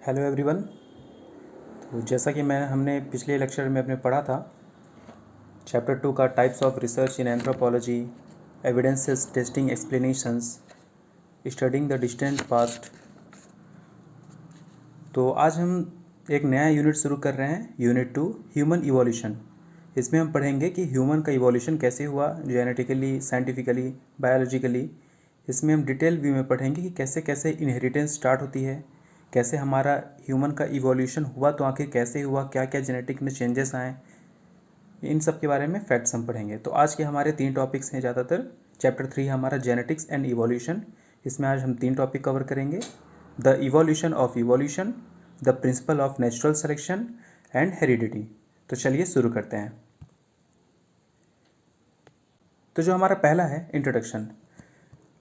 Hello everyone. तो जैसा कि हमने पिछले लेक्चर में अपने पढ़ा था चैप्टर 2 का types of research in anthropology, evidences, testing, explanations, studying the distant past. तो आज हम एक नया यूनिट शुरू कर रहे हैं, यूनिट 2 ह्यूमन इवोल्यूशन। इसमें हम पढ़ेंगे कि ह्यूमन का इवोल्यूशन कैसे हुआ, जेनेटिकली, साइंटिफिकली, बायोलॉजिकली। इसमें हम डिटेल व्यू में पढ़ेंगे कि कैसे कैसे इनहेरिटेंस स्टार्ट होती है, कैसे हमारा ह्यूमन का इवोल्यूशन हुआ, तो आखिर कैसे हुआ, क्या क्या जेनेटिक में चेंजेस आए, इन सब के बारे में फैक्ट्स हम पढ़ेंगे। तो आज के हमारे 3 टॉपिक्स हैं ज़्यादातर। चैप्टर 3 हमारा जेनेटिक्स एंड इवोल्यूशन। इसमें आज हम 3 टॉपिक कवर करेंगे: the evolution of evolution, the principle of natural selection and heredity. तो चलिए शुरू करते हैं। तो जो हमारा पहला है, introduction.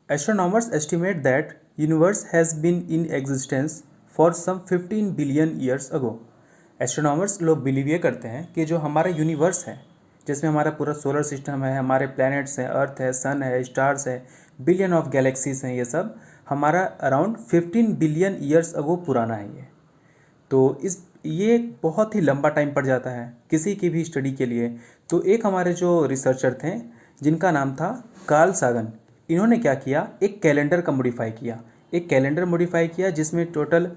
Astronomers estimate that universe has been in existence for some 15 billion years ago. Astronomers लोग बिलीव ये करते हैं कि जो हमारा यूनिवर्स है, जिसमें हमारा पूरा सोलर सिस्टम है, हमारे प्लैनेट्स हैं, अर्थ है, सन है, स्टार्स है, बिलियन ऑफ गैलेक्सीज हैं, ये सब हमारा अराउंड 15 बिलियन ईयर्स अगो पुराना है ये। तो ये बहुत ही लंबा टाइम पड़ जाता है किसी की भी स्टडी के लिए। तो एक हमारे जो रिसर्चर थे जिनका नाम था कार्ल सागन, इन्होंने क्या किया, एक कैलेंडर का मॉडिफाई किया जिसमें टोटल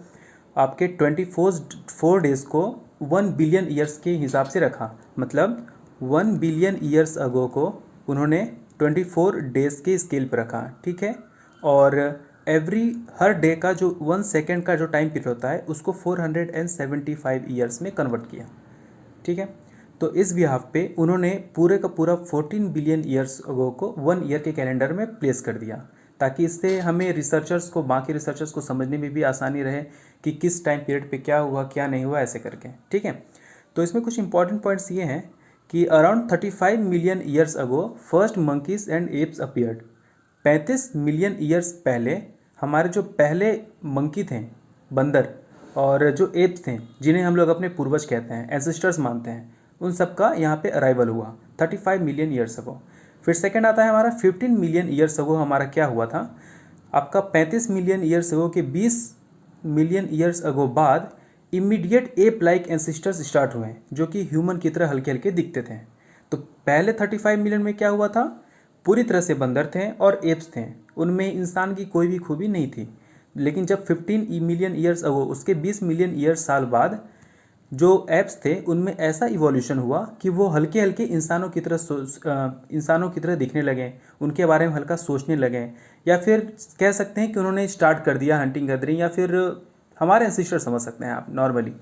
आपके 24 डेज़ को 1 बिलियन ईयर्स के हिसाब से रखा। मतलब 1 बिलियन ईयर्स अगो को उन्होंने 24 डेज़ के स्केल पर रखा, ठीक है। और हर डे का जो 1 सेकेंड का जो टाइम पीरियड होता है उसको 475 ईयर्स में कन्वर्ट किया, ठीक है। तो इस बिहाफ पे उन्होंने पूरे का पूरा 14 बिलियन ईयर्स अगो को 1 ईयर के कैलेंडर में प्लेस कर दिया, ताकि इससे हमें बाकी रिसर्चर्स को समझने में भी आसानी रहे कि किस टाइम पीरियड पे क्या हुआ, क्या नहीं हुआ, ऐसे करके, ठीक है। तो इसमें कुछ इंपॉर्टेंट पॉइंट्स ये हैं कि around 35 million years ago first monkeys and apps appeared. 35 million years पहले हमारे जो पहले मंकी थे, बंदर, और जो एप्स थे, जिन्हें हम लोग अपने पूर्वज कहते हैं, एंसेस्टर्स मानते हैं, उन सब का यहाँ पे अराइवल हुआ 35 मिलियन ईयर्स अगो। फिर सेकंड आता है हमारा 15 मिलियन ईयर्स अगो हमारा क्या हुआ था। आपका 35 मिलियन ईयर्स अगो के 20 मिलियन ईयर्स अगो बाद immediate ape like ancestors start हुए, जो कि ह्यूमन की तरह हल्के हल्के दिखते थे। तो पहले 35 मिलियन में क्या हुआ था, पूरी तरह से बंदर थे और एप्स थे, उनमें इंसान की कोई भी खूबी नहीं थी। लेकिन जब 15 मिलियन ईयर्स अगो, उसके 20 मिलियन ईयर्स साल बाद, जो एप्स थे उनमें ऐसा इवोल्यूशन हुआ कि वो हल्के हल्के इंसानों की तरह दिखने लगे, उनके बारे में हल्का सोचने लगे, या फिर कह सकते हैं कि उन्होंने स्टार्ट कर दिया हंटिंग गैदरिंग, या फिर हमारे एंसेस्टर समझ सकते हैं आप नॉर्मली।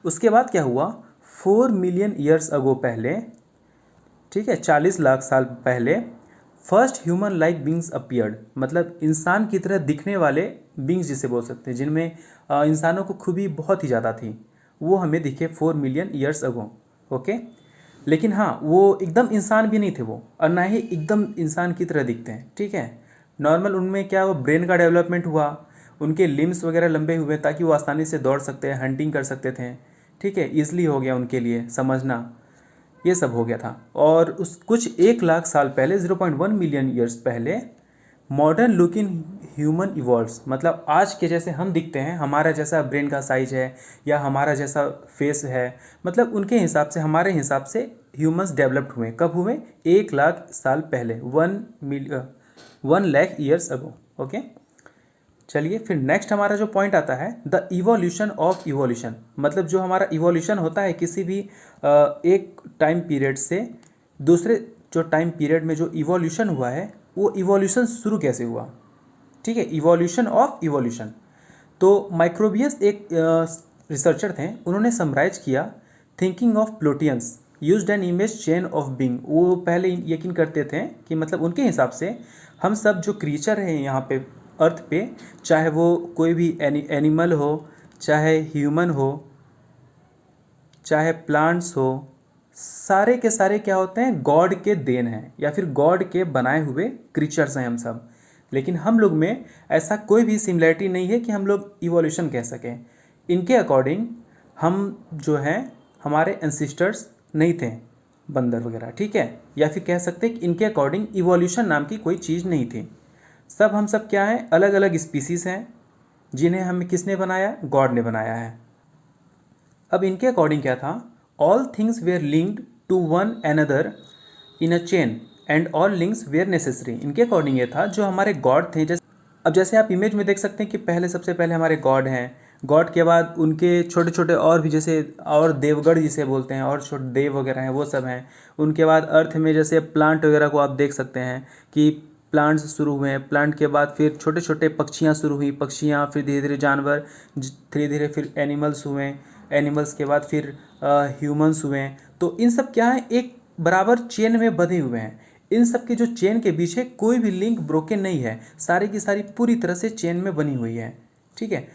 उसके बाद क्या हुआ, 4 मिलियन ईयर्स अगो पहले, ठीक है, 40 लाख साल पहले, first human like beings appeared. मतलब इंसान की तरह दिखने वाले बींग्स जिसे बोल सकते हैं, जिनमें इंसानों को खूबी बहुत ही ज़्यादा थी, वो हमें दिखे 4 मिलियन ईयर्स अगो, ओके। लेकिन हाँ, वो एकदम इंसान भी नहीं थे वो, और ना ही एकदम इंसान की तरह दिखते हैं, ठीक है। नॉर्मल उनमें क्या हुआ, ब्रेन का डेवलपमेंट हुआ, उनके लिम्स वगैरह लंबे हुए ताकि वो आसानी से दौड़ सकते हैं, हंटिंग कर सकते थे, ठीक है, ईजिली हो गया उनके लिए समझना, ये सब हो गया था। और उस कुछ 1 लाख साल पहले, 0.1 मिलियन ईयर्स पहले, मॉडर्न लुकिंग ह्यूमन इवॉल्व्स। मतलब आज के जैसे हम दिखते हैं, हमारा जैसा ब्रेन का साइज है या हमारा जैसा फेस है, मतलब उनके हिसाब से, हमारे हिसाब से ह्यूमंस डेवलप्ड हुए। कब हुए, 1 लाख साल पहले, 1 लाख ईयर्स अगो, ओके। चलिए फिर नेक्स्ट हमारा जो पॉइंट आता है, द इवोल्यूशन ऑफ इवोल्यूशन। मतलब जो हमारा इवोल्यूशन होता है किसी भी एक टाइम पीरियड से दूसरे जो टाइम पीरियड में जो इवोल्यूशन हुआ है, वो इवोल्यूशन शुरू कैसे हुआ, ठीक है, इवोल्यूशन ऑफ इवोल्यूशन। तो माइक्रोबियस एक रिसर्चर थे, उन्होंने समराइज किया thinking of Plotinus used an image chain of being. वो पहले यकीन करते थे कि मतलब उनके हिसाब से हम सब जो क्रीचर हैं यहाँ पे अर्थ पे, चाहे वो कोई भी एनिमल हो, चाहे ह्यूमन हो, चाहे प्लांट्स हो, सारे के सारे क्या होते हैं, गॉड के देन हैं, या फिर गॉड के बनाए हुए क्रीचर्स हैं हम सब। लेकिन हम लोग में ऐसा कोई भी सिमिलरिटी नहीं है कि हम लोग इवोल्यूशन कह सकें। इनके अकॉर्डिंग हम जो हैं, हमारे एंसेस्टर्स नहीं थे बंदर वगैरह, ठीक है, या फिर कह सकते हैं कि इनके अकॉर्डिंग इवोल्यूशन नाम की कोई चीज़ नहीं थी। हम सब क्या हैं, अलग अलग स्पीसीज़ हैं, जिन्हें हमें किसने बनाया, गॉड ने बनाया है। अब इनके अकॉर्डिंग क्या था, all things were linked to one another in a chain and all links were necessary. इनके अकॉर्डिंग ये था, जो हमारे गॉड थे, जैसे आप इमेज में देख सकते हैं कि पहले सबसे पहले हमारे गॉड हैं, गॉड के बाद उनके छोटे छोटे और भी, जैसे और देवगढ़ जिसे बोलते हैं, और छोटे देव वगैरह हैं, वो सब हैं। उनके बाद अर्थ में जैसे प्लांट वगैरह को आप देख सकते हैं कि प्लांट्स शुरू हुए हैं, प्लांट के बाद फिर छोटे छोटे पक्षियाँ शुरू हुई, पक्षियाँ, फिर धीरे धीरे जानवर, धीरे धीरे फिर एनिमल्स हुए, एनिमल्स के बाद फिर ह्यूमंस हुए। तो इन सब क्या है, एक बराबर चेन में बंधे हुए हैं। इन सब के जो चेन के पीछे कोई भी लिंक ब्रोकन नहीं है, सारी की सारी पूरी तरह से चेन में बनी हुई है। ठीक है।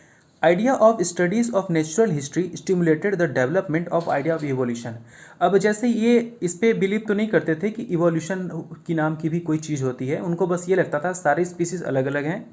Idea of studies of natural history stimulated the development of idea of evolution. अब जैसे ये इस पे बिलीव तो नहीं करते थे कि इवोल्यूशन की नाम की भी कोई चीज़ होती है, उनको बस ये लगता था सारी स्पीसीज़ अलग अलग हैं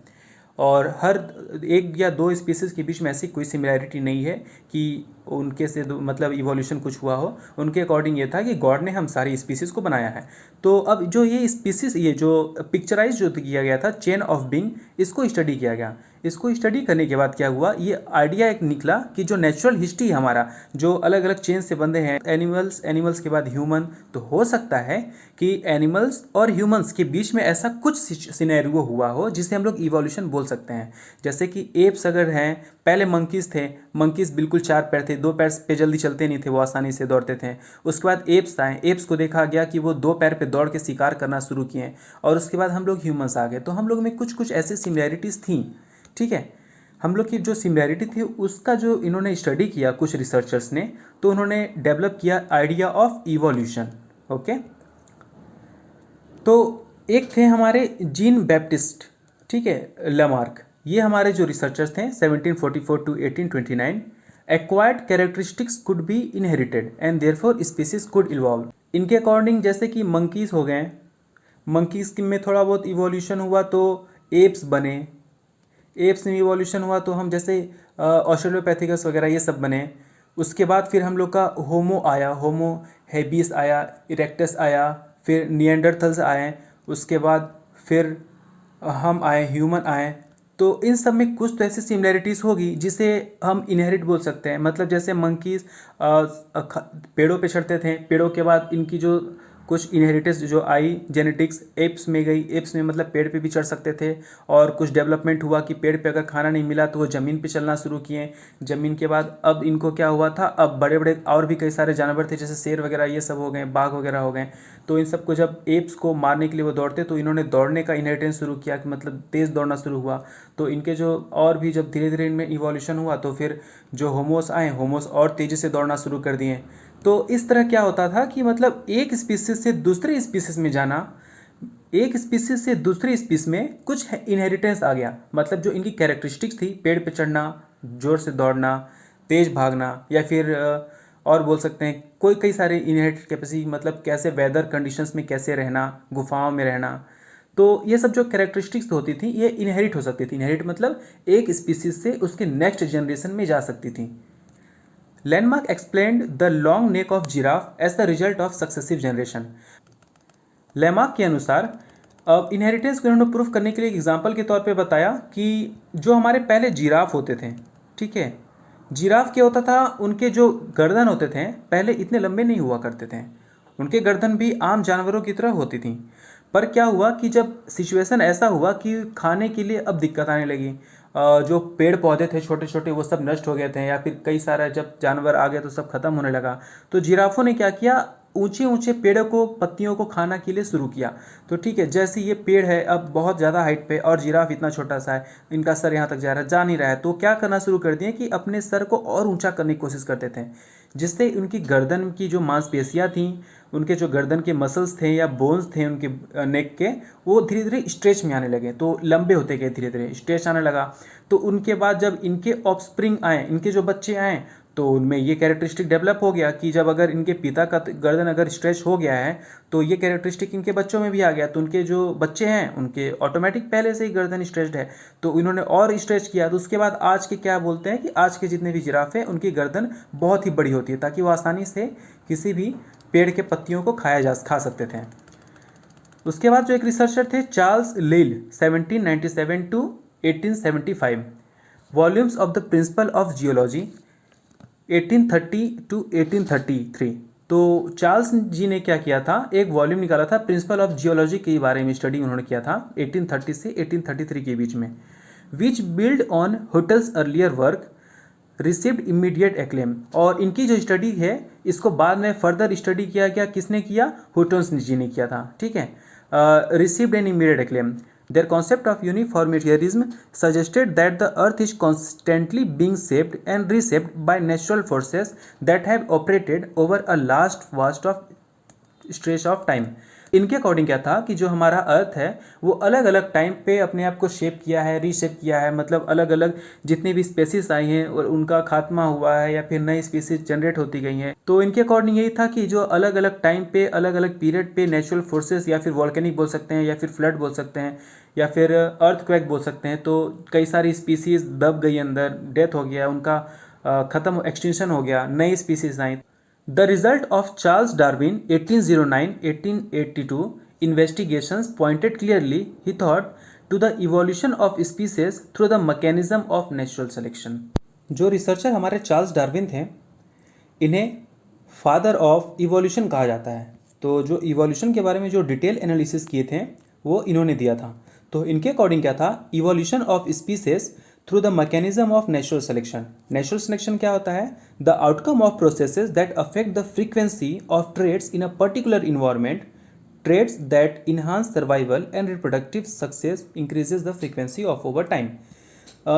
और हर एक या दो स्पीसीज़ के बीच में ऐसी कोई सिमिलैरिटी नहीं है कि उनके से मतलब इवोल्यूशन कुछ हुआ हो। उनके अकॉर्डिंग ये था कि गॉड ने हम सारी स्पीसीज़ को बनाया है। तो अब जो ये स्पीसीज़, ये जो पिक्चराइज जो किया गया था चेन ऑफ बीइंग, इसको स्टडी किया गया। इसको स्टडी करने के बाद क्या हुआ, ये आइडिया एक निकला कि जो नेचुरल हिस्ट्री हमारा जो अलग अलग चेन से बंधे हैं, एनिमल्स के बाद ह्यूमन, तो हो सकता है कि एनिमल्स और ह्यूमंस के बीच में ऐसा कुछ सिनेरियो हुआ हो जिसे हम लोग इवोल्यूशन बोल सकते हैं। जैसे कि एप्स अगर हैं, पहले मंकीज़ थे, मंकीज़ बिल्कुल 4 पैर थे, 2 पैर पे जल्दी चलते नहीं थे, वो आसानी से दौड़ते थे। उसके बाद एप्स आए, एप्स को देखा गया कि वो 2 पैर पे दौड़ के शिकार करना शुरू किए, और उसके बाद हम लोग ह्यूमंस आ गए। तो हम लोग में कुछ कुछ ऐसे सिमिलैरिटीज़ थी। ठीक है। हम लोग की जो सिमिलैरिटी थी उसका जो इन्होंने स्टडी किया कुछ रिसर्चर्स ने, तो उन्होंने डेवलप किया आइडिया ऑफ इवोल्यूशन। ओके। तो एक थे हमारे जीन बैप्टिस्ट, ठीक है, लमार्क। ये हमारे जो रिसर्चर्स थे 1744 to 1829, acquired characteristics could be inherited and therefore species could evolve. इनके अकॉर्डिंग जैसे कि मंकीज़ हो गए, मंकीज़ में थोड़ा बहुत इवोल्यूशन हुआ तो एप्स बने, एप्स में इवोल्यूशन हुआ तो हम जैसे ऑस्ट्रेलोपैथिकस वगैरह ये सब बने। उसके बाद फिर हम लोग का होमो आया, होमो हेबियस आया, इरेक्टस आया, फिर निएंडरथल्स आए, उसके बाद फिर हम आए, ह्यूमन आए। तो इन सब में कुछ तो ऐसी सिमिलैरिटीज़ होगी जिसे हम इनहेरिट बोल सकते हैं। मतलब जैसे मंकीज़ पेड़ों पे चढ़ते थे, पेड़ों के बाद इनकी जो कुछ इनहेरिटेंस जो आई जेनेटिक्स एप्स में गई, एप्स में मतलब पेड़ पे भी चढ़ सकते थे, और कुछ डेवलपमेंट हुआ कि पेड़ पे अगर खाना नहीं मिला तो वो ज़मीन पे चलना शुरू किए। ज़मीन के बाद अब इनको क्या हुआ था, अब बड़े बड़े और भी कई सारे जानवर थे, जैसे शेर वगैरह ये सब हो गए, बाघ वगैरह हो गए। तो इन सबको जब एप्स को मारने के लिए वो दौड़ते, तो इन्होंने दौड़ने का इनहेरिटेंस शुरू किया कि मतलब तेज़ दौड़ना शुरू हुआ। तो इनके जो और भी जब धीरे धीरे इनमें इवोल्यूशन हुआ तो फिर जो होमोस आए, होमोस और तेज़ी से दौड़ना शुरू कर दिए। तो इस तरह क्या होता था कि मतलब एक स्पीसीज से दूसरी स्पीसीज में जाना, एक स्पीसीज से दूसरी स्पीसीज में कुछ इनहेरिटेंस आ गया। मतलब जो इनकी कैरेक्टरिस्टिक्स थी, पेड़ पे चढ़ना, जोर से दौड़ना, तेज भागना, या फिर और बोल सकते हैं कोई कई सारे इनहेरिटेड कैपेसिटी, मतलब कैसे वेदर कंडीशंस में कैसे रहना, गुफाओं में रहना। तो ये सब जो कैरेक्टरिस्टिक्स होती थी ये इनहेरिट हो सकती थी। इनहेरिट मतलब एक स्पीसीज से उसके नेक्स्ट जनरेशन में जा सकती थी। Lamarck explained the long neck of giraffe as the result of successive generation. Lamarck के अनुसार अब इनहेरिटेंस को इन्होंने प्रूफ करने के लिए एक एग्जाम्पल के तौर पे बताया कि जो हमारे पहले जिराफ होते थे, ठीक है, जिराफ क्या होता था, उनके जो गर्दन होते थे पहले इतने लंबे नहीं हुआ करते थे, उनके गर्दन भी आम जानवरों की तरह होती थी। पर क्या हुआ कि जब सिचुएशन ऐसा हुआ कि खाने के लिए अब दिक्कत आने लगी, जो पेड़ पौधे थे छोटे छोटे वो सब नष्ट हो गए थे, या फिर कई सारा जब जानवर आ गए तो सब खत्म होने लगा। तो जिराफों ने क्या किया, ऊंचे ऊंचे पेड़ों को, पत्तियों को खाना के लिए शुरू किया। तो ठीक है, जैसे ये पेड़ है अब बहुत ज़्यादा हाइट पे और जिराफ इतना छोटा सा है, इनका सर यहाँ तक जा रहा है, जा नहीं रहा है, तो क्या करना शुरू कर दिए कि अपने सर को और ऊंचा करने की कोशिश करते थे, जिससे उनकी गर्दन की जो मांसपेशियाँ थीं, उनके जो गर्दन के मसल्स थे या बोन्स थे उनके नेक के, वो धीरे धीरे स्ट्रेच में आने लगे, तो लंबे होते गए, धीरे धीरे स्ट्रेच आने लगा। तो उनके बाद जब इनके ऑफस्प्रिंग आए, इनके जो बच्चे आए, तो उनमें ये कैरेक्टरिस्टिक डेवलप हो गया कि जब अगर इनके पिता का गर्दन अगर स्ट्रेच हो गया है तो ये कैरेक्टरिस्टिक इनके बच्चों में भी आ गया। तो उनके जो बच्चे हैं उनके ऑटोमेटिक पहले से ही गर्दन स्ट्रेच्ड है, तो इन्होंने और स्ट्रेच किया। तो उसके बाद आज के क्या बोलते हैं कि आज के जितने भी जिराफ हैं उनकी गर्दन बहुत ही बड़ी होती है, ताकि वो आसानी से किसी भी पेड़ के पत्तियों को खा सकते थे। उसके बाद जो एक रिसर्चर थे Charles Lyell 1797 to 1875, volumes of the principle of geology 1830 to 1833। तो चार्ल्स जी ने क्या किया था, एक वॉल्यूम निकाला था प्रिंसिपल ऑफ जियोलॉजी के बारे में, स्टडी उन्होंने किया था 1830 से 1833 के बीच में, which build on hotels earlier work received immediate acclaim. और इनकी जो स्टडी है इसको बाद में फर्दर स्टडी किया गया, किसने किया, हुटन्स जी ने किया था, ठीक है। Received an immediate acclaim. Their concept of uniformitarianism suggested that the earth is constantly being shaped and reshaped by natural forces that have operated over a vast of stretch of time। इनके according क्या था कि जो हमारा अर्थ है वो अलग अलग टाइम पे अपने आप को शेप किया है, रीशेप किया है, मतलब अलग अलग जितनी भी स्पेसीज आई हैं और उनका खात्मा हुआ है या फिर नई स्पीसीज जनरेट होती गई हैं। तो इनके अकॉर्डिंग यही था कि जो अलग अलग टाइम पे अलग अलग पीरियड पे नेचुरल फोर्सेस या फिर वॉल्केनिक बोल सकते हैं या फिर फ्लड बोल सकते हैं या फिर अर्थक्वेक बोल सकते हैं, तो कई सारी स्पीसीज दब गई अंदर, डेथ हो गया उनका, ख़त्म एक्सटिंक्शन हो गया, नई species I. The result of Charles Darwin 1809-1882 investigations pointed clearly, he thought, to the evolution of species through the mechanism of natural selection। जो रिसर्चर हमारे चार्ल्स डार्विन थे, इन्हें फादर ऑफ इवोल्यूशन कहा जाता है। तो जो इवोल्यूशन के बारे में जो डिटेल एनालिसिस किए थे वो इन्होंने दिया था। तो इनके अकॉर्डिंग क्या था, evolution of species through the mechanism of natural selection. Natural selection क्या होता है, the outcome of processes that affect the frequency of traits in a particular environment, traits that enhance survival and reproductive success increases the frequency of over time.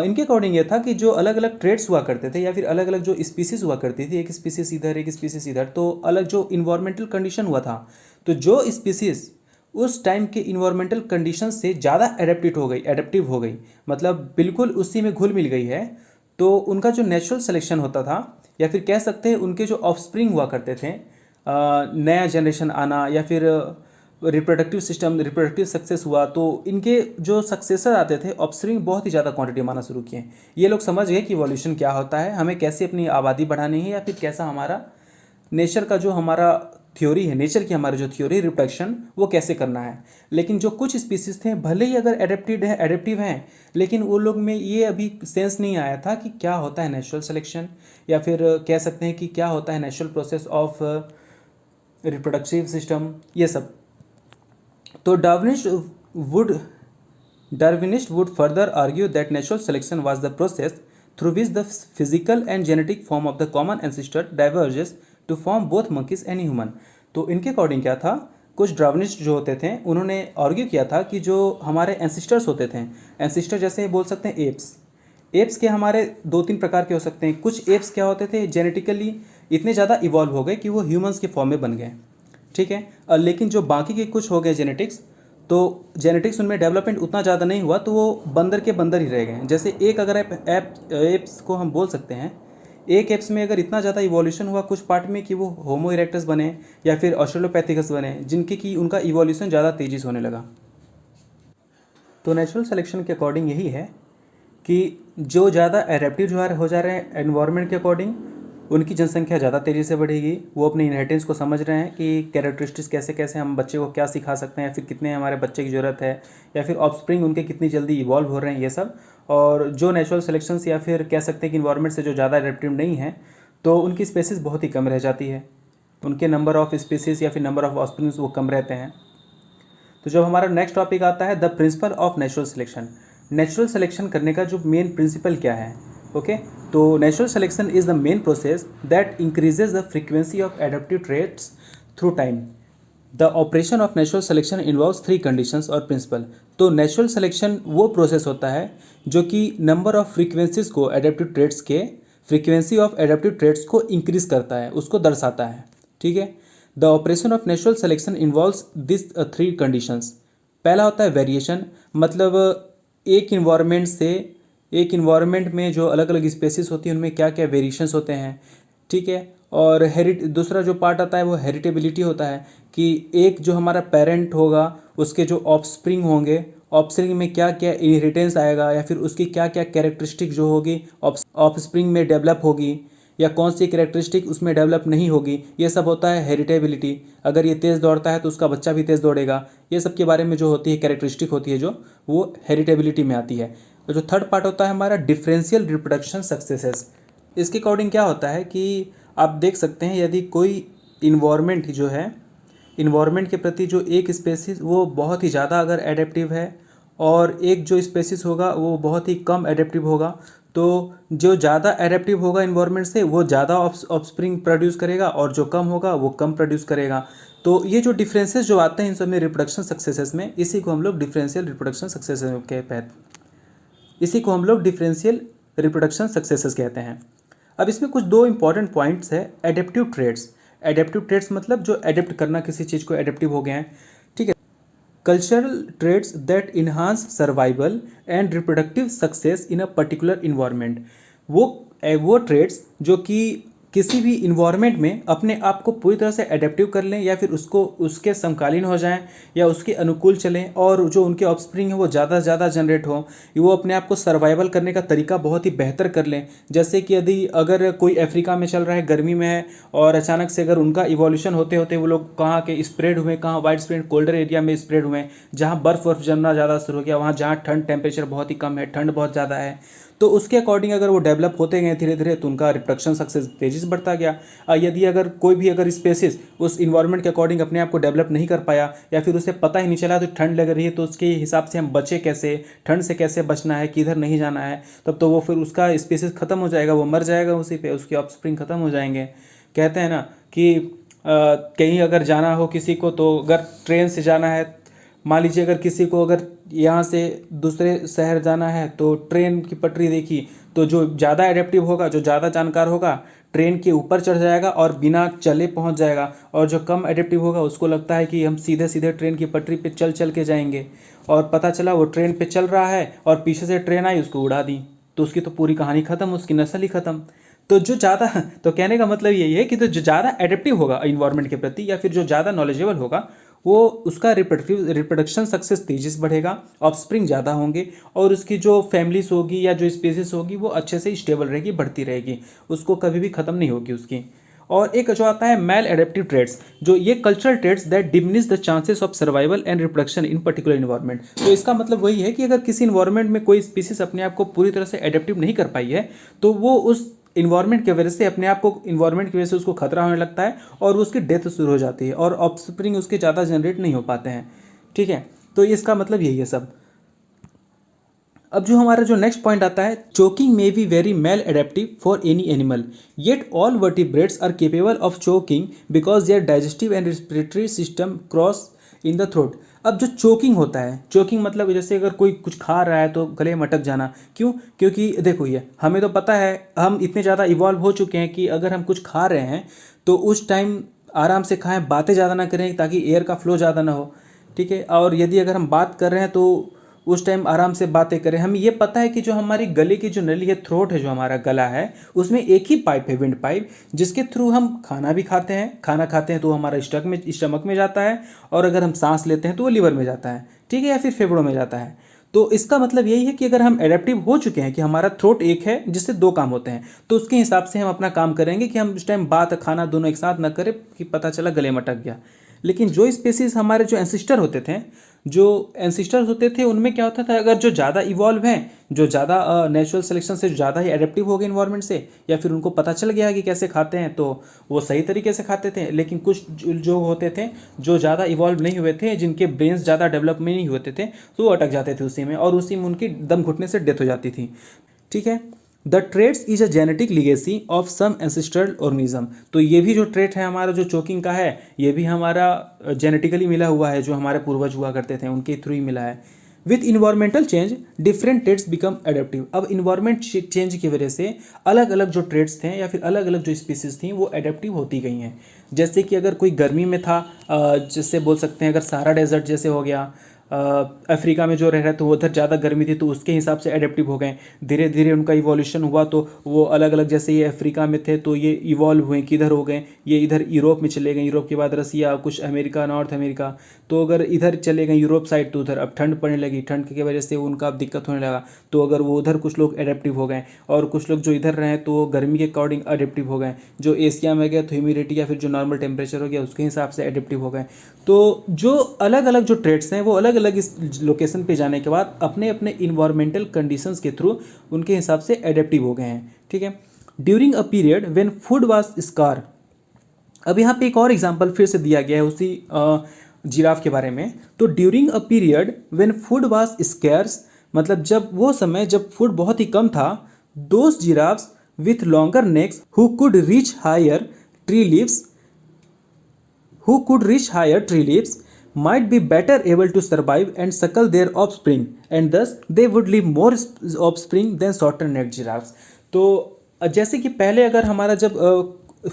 इनके according ये था कि जो अलग अलग ट्रेड्स हुआ करते थे या फिर अलग अलग जो स्पीसीज हुआ करती थी, एक स्पीसीज इधर एक स्पीसीज इधर, तो अलग जो इन्वायरमेंटल कंडीशन हुआ था, तो जो स्पीसीज उस टाइम के इन्वायरमेंटल कंडीशन से ज़्यादा एडेप्टिव हो गई, मतलब बिल्कुल उसी में घुल मिल गई है, तो उनका जो नेचुरल सिलेक्शन होता था या फिर कह सकते हैं उनके जो ऑफस्प्रिंग हुआ करते थे, नया जनरेशन आना या फिर रिप्रोडक्टिव सक्सेस हुआ, तो इनके जो सक्सेसर आते थे ऑफस्प्रिंग बहुत ही ज़्यादा क्वांटिटी में आना शुरू किए। ये लोग समझ गए कि इवोल्यूशन क्या होता है, हमें कैसे अपनी आबादी बढ़ानी है या फिर कैसा हमारा नेचर का जो हमारा थ्योरी है, नेचर की हमारी जो थ्योरी रिप्रोडक्शन वो कैसे करना है। लेकिन जो कुछ स्पीसीज थे भले ही अगर एडेप्टिव हैं, लेकिन वो लोग में ये अभी सेंस नहीं आया था कि क्या होता है नेचुरल सिलेक्शन या फिर कह सकते हैं कि क्या होता है natural process of reproductive system, ये सब। तो Darwinist would further argue that natural selection was the process through which the physical and genetic form of the common ancestor diverges to form both monkeys and human। तो इनके according क्या था, कुछ डार्विनिस्ट जो होते थे उन्होंने आर्ग्यू किया था कि जो हमारे एंसिस्टर्स होते थे, एंसिस्टर जैसे बोल सकते हैं एप्स के हमारे 2-3 प्रकार के हो सकते हैं। कुछ एप्स क्या होते थे, जेनेटिकली इतने ज़्यादा इवॉल्व हो गए कि वो ह्यूमंस के फॉर्म में बन गए, ठीक है। लेकिन जो बाकी के कुछ हो गए जेनेटिक्स, तो जेनेटिक्स उनमें डेवलपमेंट उतना ज़्यादा नहीं हुआ, तो वो बंदर के बंदर ही रह गए। जैसे एक अगर एप्स को हम बोल सकते हैं, एक एप्स में अगर इतना ज़्यादा इवोल्यूशन हुआ कुछ पार्ट में कि वो होमो इरेक्टस बने या फिर ऑस्ट्रेलोपैथिकस बने, जिनके कि उनका इवोल्यूशन ज़्यादा तेज़ी से होने लगा। तो नेचुरल सिलेक्शन के अकॉर्डिंग यही है कि जो ज़्यादा एडेप्टिव जो हो जा रहे हैं एनवायरनमेंट के अकॉर्डिंग, उनकी जनसंख्या ज़्यादा तेज़ी से बढ़ेगी। वो अपनी इनहेरिटेंस को समझ रहे हैं कि कैरेक्टरिस्टिक्स कैसे कैसे हम बच्चे को क्या सिखा सकते हैं, फिर कितने हमारे बच्चे की ज़रूरत है या फिर ऑफस्प्रिंग उनके कितनी जल्दी इवॉल्व हो रहे हैं, ये सब। और जो नेचुरल सिलेक्शंस या फिर कह सकते हैं कि इन्वायरमेंट से जो ज़्यादा एडेप्टिव नहीं है, तो उनकी स्पेसीज़ बहुत ही कम रह जाती है, उनके नंबर ऑफ स्पेसीज़ या फिर नंबर ऑफ ऑफस्प्रिंग्स वो कम रहते हैं। तो जब हमारा नेक्स्ट टॉपिक आता है the principle of natural selection. Natural selection करने का जो मेन प्रिंसिपल क्या है, ओके। तो natural selection is the main process that increases the frequency of adaptive traits through time. The operation of natural selection involves 3 conditions और principal. तो natural selection वो process होता है जो कि नंबर ऑफ फ्रीक्वेंसीज को एडेप्टिव ट्रेट्स के frequency of adaptive traits को इंक्रीज करता है, उसको दर्शाता है, ठीक है। The operation of natural selection involves this 3 conditions. पहला होता है वेरिएशन, मतलब एक इन्वायरमेंट में जो अलग अलग स्पेसीज होती हैं उनमें क्या क्या वेरिएशंस होते हैं, ठीक है। और दूसरा जो पार्ट आता है वो हेरिटेबिलिटी होता है कि एक जो हमारा पेरेंट होगा उसके जो ऑफस्प्रिंग होंगे, ऑफस्प्रिंग में क्या क्या इनहेरिटेंस आएगा या फिर उसकी क्या क्या कैरेक्टरिस्टिक जो होगी ऑफस्प्रिंग में डेवलप होगी या कौन सी कैरेक्टरिस्टिक उसमें डेवलप नहीं होगी, ये सब होता है हेरिटेबिलिटी। अगर ये तेज़ दौड़ता है तो उसका बच्चा भी तेज़ दौड़ेगा, ये सब के बारे में जो होती है कैरेक्टरिस्टिक होती है जो वो हेरिटेबिलिटी में आती है। जो थर्ड पार्ट होता है हमारा डिफरेंशियल रिप्रोडक्शन सक्सेसेस। इसके अकॉर्डिंग क्या होता है कि आप देख सकते हैं यदि कोई इन्वायरमेंट जो है, इन्वायरमेंट के प्रति जो एक स्पेसीज वो बहुत ही ज़्यादा अगर एडेप्टिव है और एक जो स्पेसीज होगा वो बहुत ही कम एडेप्टिव होगा, तो जो ज़्यादा एडेप्टिव होगा इन्वायरमेंट से वो ज़्यादा ऑफस्प्रिंग प्रोड्यूस करेगा और जो कम होगा वो कम प्रोड्यूस करेगा। तो ये जो डिफरेंसेस जो आते हैं इन सब में रिप्रोडक्शन सक्सेसेस में, इसी को हम लोग डिफरेंशियल रिप्रोडक्शन सक्सेसेस इसी को हम लोग डिफरेंशियल रिप्रोडक्शन सक्सेसेस कहते हैं। अब इसमें कुछ दो इंपॉर्टेंट पॉइंट्स है। एडेप्टिव ट्रेड्स, एडेप्टिव ट्रेड्स मतलब जो एडेप्ट करना, किसी चीज़ को एडेप्टिव हो गए हैं, ठीक है। Cultural traits that enhance survival and reproductive success in a particular environment, वो ट्रेड्स जो कि किसी भी इन्वायरमेंट में अपने आप को पूरी तरह से एडेप्टिव कर लें या फिर उसको उसके समकालीन हो जाएं या उसके अनुकूल चलें और जो उनके ऑफस्प्रिंग है वो ज़्यादा से ज़्यादा जनरेट हो, वो अपने आप को सर्वाइवल करने का तरीका बहुत ही बेहतर कर लें। जैसे कि यदि अगर कोई अफ्रीका में चल रहा है, गर्मी में है, और अचानक से अगर उनका इवोल्यूशन होते होते वो लोग कहाँ के स्प्रेड हुए, कहाँ वाइड स्प्रेड कोल्डर एरिया में स्प्रेड हुए, जहाँ बर्फ़ जमना ज़्यादा शुरू हो गया, वहाँ जहाँ ठंड टेम्परेचर बहुत ही कम है, ठंड बहुत ज़्यादा है, तो उसके अकॉर्डिंग अगर वो डेवलप होते गए धीरे धीरे तो उनका रिप्रोडक्शन सक्सेस तेज़ी से बढ़ता गया। यदि अगर कोई भी अगर स्पेसिस उस इन्वायरमेंट के अकॉर्डिंग अपने आप को डेवलप नहीं कर पाया या फिर उसे पता ही नहीं चला तो ठंड लग रही है तो उसके हिसाब से हम बचे कैसे, ठंड से कैसे बचना है, किधर नहीं जाना है, तब तो वो फिर उसका स्पेसिस ख़त्म हो जाएगा, वो मर जाएगा उसी पे, उसके ऑफस्प्रिंग ख़त्म हो जाएंगे। कहते हैं ना कि कहीं अगर जाना हो किसी को, तो अगर ट्रेन से जाना है, मान लीजिए अगर किसी को अगर यहाँ से दूसरे शहर जाना है तो ट्रेन की पटरी देखी, तो जो ज़्यादा एडेप्टिव होगा, जो ज़्यादा जानकार होगा, ट्रेन के ऊपर चढ़ जाएगा और बिना चले पहुँच जाएगा, और जो कम एडेप्टिव होगा उसको लगता है कि हम सीधे सीधे ट्रेन की पटरी पे चल चल के जाएंगे, और पता चला वो ट्रेन पे चल रहा है और पीछे से ट्रेन आई उसको उड़ा दी, तो उसकी तो पूरी कहानी ख़त्म, उसकी नस्ल ही ख़त्म। तो जो ज़्यादा तो कहने का मतलब यही है कि तो जो ज़्यादा एडेप्टिव होगा इन्वायरमेंट के प्रति या फिर जो ज़्यादा नॉलेजेबल होगा, वो उसका रिप्रोडक्शन सक्सेस तेजी से बढ़ेगा, ऑफस्प्रिंग ज़्यादा होंगे और उसकी जो फैमिलीज होगी या जो स्पीसीज होगी वो अच्छे से स्टेबल रहेगी, बढ़ती रहेगी, उसको कभी भी ख़त्म नहीं होगी उसकी। और एक जो आता है मेल एडेप्टिव ट्रेड्स, जो ये cultural traits that diminish the chances of survival and reproduction in particular environment. तो इसका मतलब वही है कि अगर किसी इन्वायरमेंट में कोई स्पीसीज अपने आप को पूरी तरह से एडेप्टिव नहीं कर पाई है तो वो उस इन्वायरमेंट की वजह से अपने आप को, इन्वायरमेंट की वजह से उसको खतरा होने लगता है और उसकी डेथ शुरू हो जाती है और ऑफस्प्रिंग उसके ज़्यादा जनरेट नहीं हो पाते हैं, ठीक है। तो इसका मतलब यही है सब। अब जो हमारा जो नेक्स्ट पॉइंट आता है, choking may be very maladaptive for any animal yet all vertebrates are capable of choking because their digestive and respiratory system cross in the throat. अब जो चोकिंग होता है, चोकिंग मतलब जैसे अगर कोई कुछ खा रहा है तो गले में अटक जाना, क्यों? क्योंकि देखो ये हमें तो पता है, हम इतने ज़्यादा इवॉल्व हो चुके हैं कि अगर हम कुछ खा रहे हैं तो उस टाइम आराम से खाएं, बातें ज़्यादा ना करें ताकि एयर का फ्लो ज़्यादा ना हो, ठीक है। और यदि अगर हम बात कर रहे हैं तो उस टाइम आराम से बातें करें। हमें ये पता है कि जो हमारी गले की जो नली है, थ्रोट है, जो हमारा गला है, उसमें एक ही पाइप है, विंड पाइप, जिसके थ्रू हम खाना भी खाते हैं, खाना खाते हैं तो हमारा स्टमक में जाता है, और अगर हम सांस लेते हैं तो वो लीवर में जाता है, ठीक है, या फिर फेफड़ों में जाता है। तो इसका मतलब यही है कि अगर हम एडेप्टिव हो चुके हैं कि हमारा थ्रोट एक है जिससे दो काम होते हैं, तो उसके हिसाब से हम अपना काम करेंगे कि हम उस टाइम बात खाना दोनों एक साथ ना करें कि पता चला गले में अटक गया। लेकिन जो स्पेसीज हमारे जो एंसिस्टर होते थे उनमें क्या होता था, अगर जो ज़्यादा इवॉल्व हैं, जो ज़्यादा नेचुरल सिलेक्शन से ज़्यादा ही एडेप्टिव हो गए इन्वायरमेंट से, या फिर उनको पता चल गया कि कैसे खाते हैं, तो वो सही तरीके से खाते थे। लेकिन कुछ जो होते थे, जो ज़्यादा इवॉल्व नहीं हुए थे, जिनके ब्रेन्स ज़्यादा डेवलप नहीं होते थे, तो वो अटक जाते थे उसी में, और उसी में उनकी दम घुटने से डेथ हो जाती थी, ठीक है। The traits is a genetic legacy of some ancestral organism. तो ये भी जो ट्रेट है हमारा जो चोकिंग का है, ये भी हमारा जेनेटिकली मिला हुआ है, जो हमारे पूर्वज हुआ करते थे उनके थ्रू ही मिला है। With environmental change different traits become adaptive. अब इन्वायरमेंट चेंज की वजह से अलग अलग जो ट्रेड्स थे या फिर अलग अलग जो स्पीसीज थी वो एडेप्टिव होती गई हैं। जैसे कि अगर कोई गर्मी में था, जैसे बोल सकते हैं अगर सहारा डेजर्ट जैसे हो गया, अफ्रीका में जो रह रहे थे वो उधर ज़्यादा गर्मी थी तो उसके हिसाब से एडेप्टिव हो गए, धीरे धीरे उनका इवोल्यूशन हुआ, तो वो अलग अलग, जैसे ये अफ्रीका में थे तो ये इवॉल्व हुए, किधर हो गए, ये इधर यूरोप में चले गए, यूरोप के बाद रसिया, कुछ अमेरिका, नॉर्थ अमेरिका, तो अगर इधर चले गए यूरोप साइड तो उधर अब ठंड पड़ने लगी, ठंड की वजह से उनका अब दिक्कत होने लगा, तो अगर वो उधर कुछ लोग एडेप्टिव हो गए, और कुछ लोग जो इधर रहे तो वो गर्मी के अकॉर्डिंग एडेप्टिव हो गए, जो एशिया में गए तो ह्यूमिडिटी या फिर जो नॉर्मल टेम्परेचर हो गया उसके हिसाब से एडेप्टिव हो गए। तो जो अलग अलग जो ट्रेड्स हैं वो अलग अलग इस लोकेशन पे जाने के बाद अपने अपने इन्वायरमेंटल कंडीशंस के थ्रू उनके हिसाब से एडेप्टिव हो गए हैं, ठीक है। During a period when food was scar, अब यहाँ पे एक और एग्जांपल फिर से दिया गया है उसी जिराफ के बारे में। तो during a period when food was scarce, मतलब जब वो समय जब फूड बहुत ही कम था, those giraffes with longer necks who could reach higher tree leaves might be better able to survive and suckle their offspring and thus they would leave more offspring than shorter necked giraffes। तो जैसे कि पहले अगर हमारा जब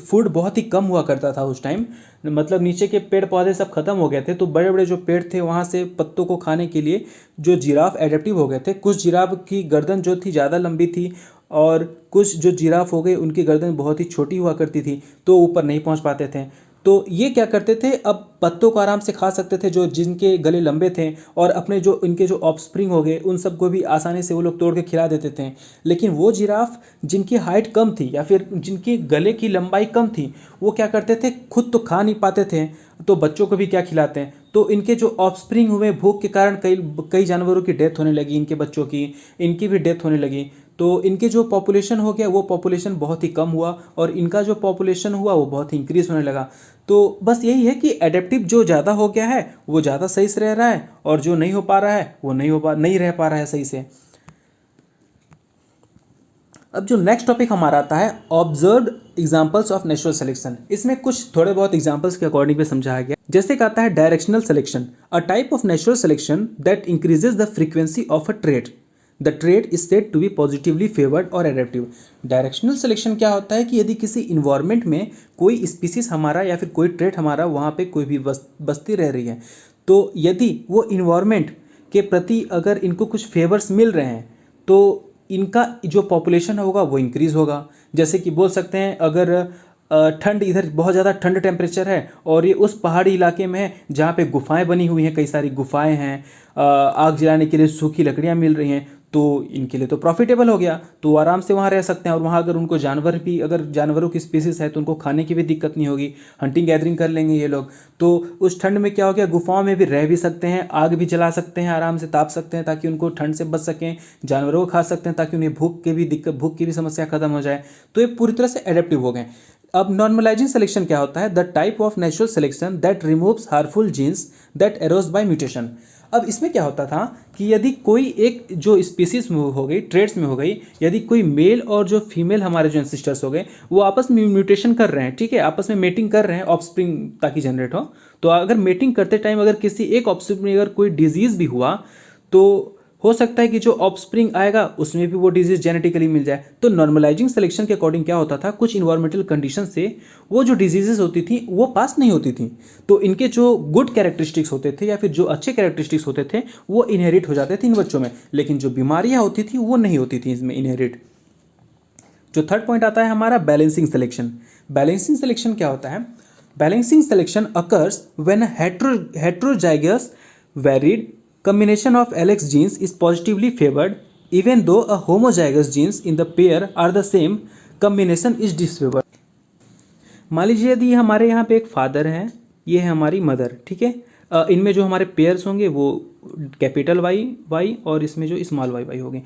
food बहुत ही कम हुआ करता था उस टाइम, मतलब नीचे के पेड़ पौधे सब खत्म हो गए थे, तो बड़े बड़े जो पेड़ थे वहाँ से पत्तों को खाने के लिए जो जिराफ एडेप्टिव हो गए थे। कुछ जिराफ की गर्दन जो थी ज़्यादा लंबी थी और कुछ जो जिराफ हो गए उनकी गर्दन बहुत ही छोटी हुआ करती थी, तो ऊपर नहीं पहुँच पाते थे। तो ये क्या करते थे, अब पत्तों को आराम से खा सकते थे जो जिनके गले लंबे थे, और अपने जो इनके जो ऑफस्प्रिंग हो गए उन सबको भी आसानी से वो लोग तोड़ के खिला देते थे। लेकिन वो जिराफ जिनकी हाइट कम थी या फिर जिनकी गले की लंबाई कम थी, वो क्या करते थे, खुद तो खा नहीं पाते थे तो बच्चों को भी क्या खिलाते हैं। तो इनके जो ऑफस्प्रिंग हुए भूख के कारण कई जानवरों की डेथ होने लगी, इनके बच्चों की, इनकी भी डेथ होने लगी। तो इनके जो पॉपुलेशन हो गया वो पॉपुलेशन बहुत ही कम हुआ और इनका जो पॉपुलेशन हुआ वो बहुत ही इंक्रीज होने लगा। तो बस यही है कि एडेप्टिव जो ज़्यादा हो गया है वो ज़्यादा सही से रह रहा है, और जो नहीं हो पा रहा है वो नहीं रह पा रहा है सही से। अब जो नेक्स्ट टॉपिक हमारा आता है observed examples of natural selection. इसमें कुछ थोड़े बहुत एग्जांपल्स के अकॉर्डिंग पे समझाया गया। जैसे कि आता है directional selection, a type of natural selection that increases the frequency of a trait, the trait is said to be positively favoured और एडेप्टिव। डायरेक्शनल सिलेक्शन क्या होता है कि यदि किसी इन्वायरमेंट में कोई स्पीसीज हमारा या फिर कोई ट्रेट हमारा वहाँ पे कोई भी बस्ती रह रही है, तो यदि वो इन्वायरमेंट के प्रति अगर इनको कुछ फेवर्स मिल रहे हैं तो इनका जो पॉपुलेशन होगा वो इंक्रीज़ होगा। जैसे कि बोल सकते हैं अगर ठंड, इधर बहुत ज़्यादा ठंड टेम्परेचर है और ये उस पहाड़ी इलाके में है जहाँ पे गुफाएं बनी हुई हैं, कई सारी गुफाएं हैं, आग जलाने के लिए सूखी लकड़ियाँ मिल रही हैं, तो इनके लिए तो प्रॉफिटेबल हो गया, तो वो आराम से वहाँ रह सकते हैं। और वहाँ अगर उनको जानवर भी, अगर जानवरों की स्पीसीज है तो उनको खाने की भी दिक्कत नहीं होगी, हंटिंग गैदरिंग कर लेंगे ये लोग। तो उस ठंड में क्या हो गया, गुफाओं में भी रह भी सकते हैं, आग भी जला सकते हैं, आराम से ताप सकते हैं ताकि उनको ठंड से बच सकें, जानवरों को खा सकते हैं ताकि उन्हें भूख की भी समस्या खत्म हो जाए। तो ये पूरी तरह से एडेप्टिव हो गए। अब नॉर्मलाइजिंग सिलेक्शन क्या होता है, the type of natural selection that removes harmful genes that arrows by mutation. अब इसमें क्या होता था कि यदि कोई एक जो स्पीसीज में हो गई, ट्रेड्स में हो गई, यदि कोई मेल और जो फीमेल हमारे जो एंसेस्टर्स हो गए वो आपस में म्यूटेशन कर रहे हैं, ठीक है, आपस में मेटिंग कर रहे हैं ऑफस्प्रिंग ताकि जनरेट हो, तो अगर मेटिंग करते टाइम अगर किसी एक ऑफस्प्रिंग में अगर कोई डिजीज़ भी हुआ तो हो सकता है कि जो ऑफस्प्रिंग आएगा उसमें भी वो डिजीज जेनेटिकली मिल जाए। तो नॉर्मलाइजिंग सिलेक्शन के अकॉर्डिंग क्या होता था, कुछ इन्वायरमेंटल कंडीशन से वो जो डिजीजेस होती थी वो पास नहीं होती थी, तो इनके जो गुड कैरेक्टरिस्टिक्स होते थे या फिर जो अच्छे कैरेक्टरिस्टिक्स होते थे वो इनहेरिट हो जाते थे इन बच्चों में, लेकिन जो बीमारियां होती थी वो नहीं होती थी इसमें इनहेरिट। जो थर्ड पॉइंट आता है हमारा बैलेंसिंग सिलेक्शन। बैलेंसिंग सिलेक्शन क्या होता है, balancing selection occurs when heterozygous varied combination of Alex genes is positively favored even though a homozygous genes in the pair are the same, combination is disfavored। मान लीजिए यदि हमारे यहाँ पे एक फादर है, ये है हमारी मदर, ठीक है, इनमें जो हमारे पेयर्स होंगे वो कैपिटल वाई और इसमें जो स्मॉल वाई होंगे।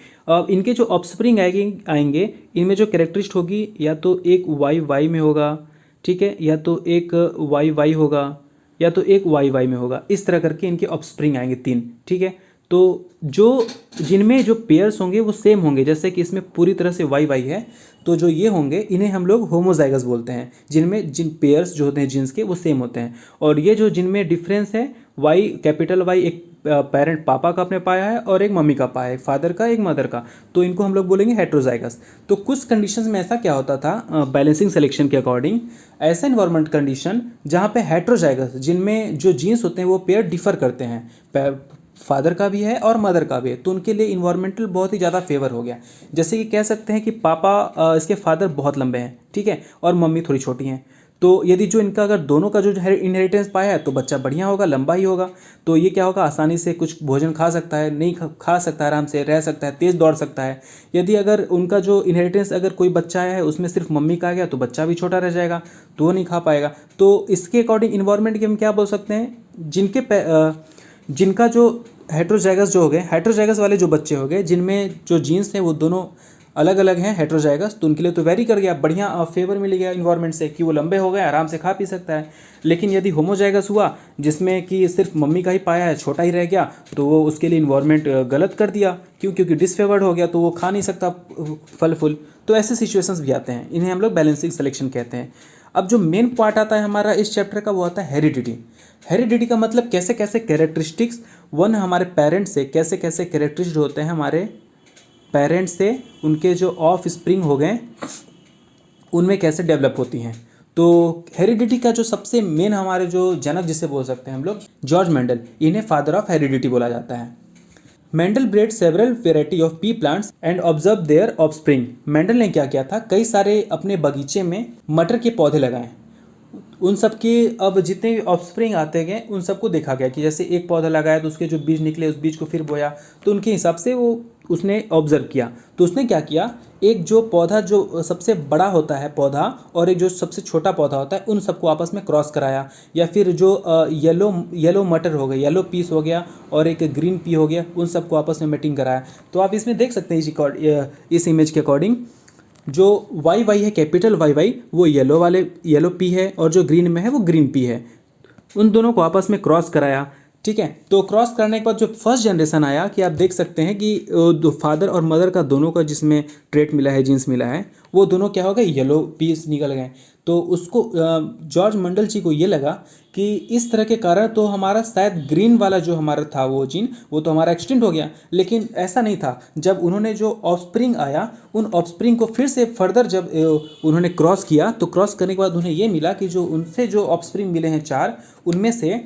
इनके जो ऑफस्प्रिंग आएंगे इनमें जो कैरेक्टरिस्ट होगी या तो एक वाई में होगा, ठीक है, या तो एक वाई होगा, या तो एक वाई में होगा। इस तरह करके इनके ऑफस्प्रिंग आएंगे 3, ठीक है। तो जो जिनमें जो पेयर्स होंगे वो सेम होंगे, जैसे कि इसमें पूरी तरह से वाई है, तो जो ये होंगे इन्हें हम लोग होमोजाइगस बोलते हैं, जिन पेयर्स जो होते हैं जीन्स के वो सेम होते हैं। और ये जो जिनमें डिफरेंस है, वाई कैपिटल वाई एक पेरेंट पापा का आपने पाया है और एक मम्मी का पाया है, एक फादर का एक मदर का, तो इनको हम लोग बोलेंगे हेट्रोजाइगस। तो कुछ कंडीशंस में ऐसा क्या होता था बैलेंसिंग सिलेक्शन के अकॉर्डिंग, ऐसा इन्वायरमेंट कंडीशन जहाँ पे हेट्रोजाइगस जिनमें जो जीन्स होते हैं वो पेयर डिफर करते हैं, फादर का भी है और मदर का भी है, तो उनके लिए इन्वायरमेंटल बहुत ही ज़्यादा फेवर हो गया। जैसे कि कह सकते हैं कि पापा इसके फादर बहुत लंबे हैं, ठीक है, और मम्मी थोड़ी छोटी हैं, तो यदि जो इनका अगर दोनों का जो इनहेरिटेंस पाया है तो बच्चा बढ़िया होगा, लंबा ही होगा, तो ये क्या होगा, आसानी से कुछ भोजन खा सकता है, नहीं खा सकता है, आराम से रह सकता है, तेज़ दौड़ सकता है। यदि अगर उनका जो इनहेरिटेंस अगर कोई बच्चा आया है उसमें सिर्फ मम्मी का आ गया तो बच्चा भी छोटा रह जाएगा, तो वो नहीं खा पाएगा। तो इसके अकॉर्डिंग इन्वायरमेंट के हम क्या बोल सकते हैं, जिनका जो हेट्रोजाइगस जो हो गए, हेट्रोजाइगस वाले जो बच्चे हो गए जिनमें जो जीन्स थे वो दोनों अलग अलग हैं हेट्रोजाइगस, तो उनके लिए तो वेरी कर गया, बढ़िया फेवर मिल गया इन्वायरमेंट से कि वो लंबे हो गए, आराम से खा पी सकता है। लेकिन यदि होमोजाइगस हुआ जिसमें कि सिर्फ मम्मी का ही पाया है, छोटा ही रह गया, तो वो उसके लिए इन्वायरमेंट गलत कर दिया, क्योंकि डिसफेवर्ड हो गया, तो वो खा नहीं सकता फल फूल। तो ऐसे सिचुएशंस भी आते हैं, इन्हें हम लोग बैलेंसिंग सिलेक्शन कहते हैं। अब जो मेन पार्ट आता है हमारा इस चैप्टर का वो आता है हेरिडिटी। हेरिडिटी का मतलब कैसे कैसे कैरेक्टरिस्टिक्स वन हमारे पेरेंट्स से कैसे कैसे कैरेक्टरिस्टिक होते हैं हमारे पेरेंट्स से, उनके जो ऑफ स्प्रिंग हो गए उनमें कैसे डेवलप होती हैं। तो हेरिडिटी का जो सबसे मेन हमारे जो जनक जिसे बोल सकते हैं हम लोग, जॉर्ज मेंडल, इन्हें फादर ऑफ हेरिडिटी बोला जाता है। Mendel bread several variety of P plants and observe there offspring. Mendel ने क्या किया था, कई सारे अपने बगीचे में मटर के पौधे लगाए, उन सब के अब जितने भी ऑफस्प्रिंग आते गए उन सबको देखा गया कि जैसे एक पौधा लगाया तो उसके जो बीज निकले उस बीज को फिर बोया, तो उनके हिसाब से वो उसने ऑब्जर्व किया। तो उसने क्या किया, एक जो पौधा जो सबसे बड़ा होता है पौधा और एक जो सबसे छोटा पौधा होता है उन सबको आपस में क्रॉस कराया, या फिर जो येलो मटर हो गया, येलो पीस हो गया और एक ग्रीन पी हो गया, उन सबको आपस में मीटिंग कराया। तो आप इसमें देख सकते हैं इस इमेज के अकॉर्डिंग जो वाई वाई है, कैपिटल वाई वाई, वो येलो पी है और जो ग्रीन में है वो ग्रीन पी है, उन दोनों को आपस में क्रॉस कराया। ठीक है, तो क्रॉस करने के बाद जो फर्स्ट जनरेशन आया कि आप देख सकते हैं कि दो फादर और मदर का दोनों का जिसमें ट्रेट मिला है, जीन्स मिला है, वो दोनों क्या हो गए, येलो पीस निकल गए। तो उसको जॉर्ज मंडल जी को ये लगा कि इस तरह के कारण तो हमारा शायद ग्रीन वाला जो हमारा था वो जीन वो तो हमारा एक्सटिंक्ट हो गया। लेकिन ऐसा नहीं था, जब उन्होंने जो ऑफस्प्रिंग आया उन ऑफस्प्रिंग को फिर से फर्दर जब उन्होंने क्रॉस किया, तो क्रॉस करने के बाद उन्हें ये मिला कि जो उनसे जो ऑफस्प्रिंग मिले हैं 4, उनमें से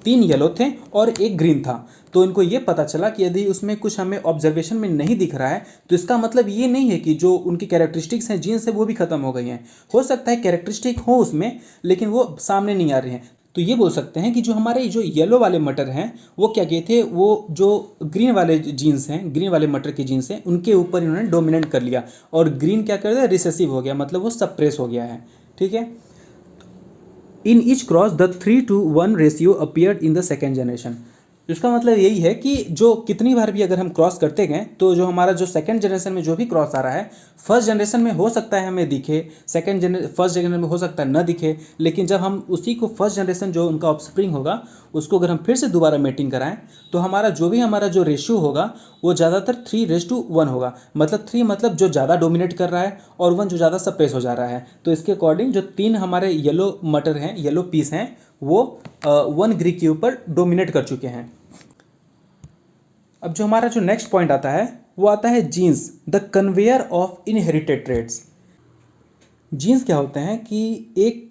3 येलो थे और एक ग्रीन था। तो इनको ये पता चला कि यदि उसमें कुछ हमें ऑब्जर्वेशन में नहीं दिख रहा है तो इसका मतलब ये नहीं है कि जो उनकी कैरेक्टरिस्टिक्स हैं जीन्स से वो भी खत्म हो गई हैं। हो सकता है कैरेक्टरिस्टिक हो उसमें लेकिन वो सामने नहीं आ रही हैं। तो ये बोल सकते हैं कि जो हमारे जो येलो वाले मटर हैं वो क्या किए थे, वो जो ग्रीन वाले जीन्स हैं, ग्रीन वाले मटर के जीन्स हैं, उनके ऊपर इन्होंने डोमिनेट कर लिया और ग्रीन क्या कर दिया, रिसेसिव हो गया, मतलब वो सप्रेस हो गया है। ठीक है, in each cross the 3:1 ratio appeared in the second generation. इसका मतलब यही है कि जो कितनी बार भी अगर हम क्रॉस करते गए तो जो हमारा जो सेकंड जनरेशन में जो भी क्रॉस आ रहा है, फर्स्ट जनरेशन में हो सकता है हमें दिखे, फर्स्ट जनरेशन में हो सकता है न दिखे, लेकिन जब हम उसी को फर्स्ट जनरेशन जो उनका ऑफस्प्रिंग होगा उसको अगर हम फिर से दोबारा मेटिंग कराएं तो हमारा जो रेशियो होगा वो ज़्यादातर 3:1 होगा। मतलब 3 मतलब जो ज़्यादा डोमिनेट कर रहा है और 1 जो ज़्यादा सप्रेस हो जा रहा है। तो इसके अकॉर्डिंग जो 3 हमारे येलो मटर हैं, येलो पीस हैं, वो 1 ग्रीक के ऊपर डोमिनेट कर चुके हैं। अब जो हमारा जो नेक्स्ट पॉइंट आता है वो आता है genes, the conveyor of inherited traits. Genes क्या होते हैं कि एक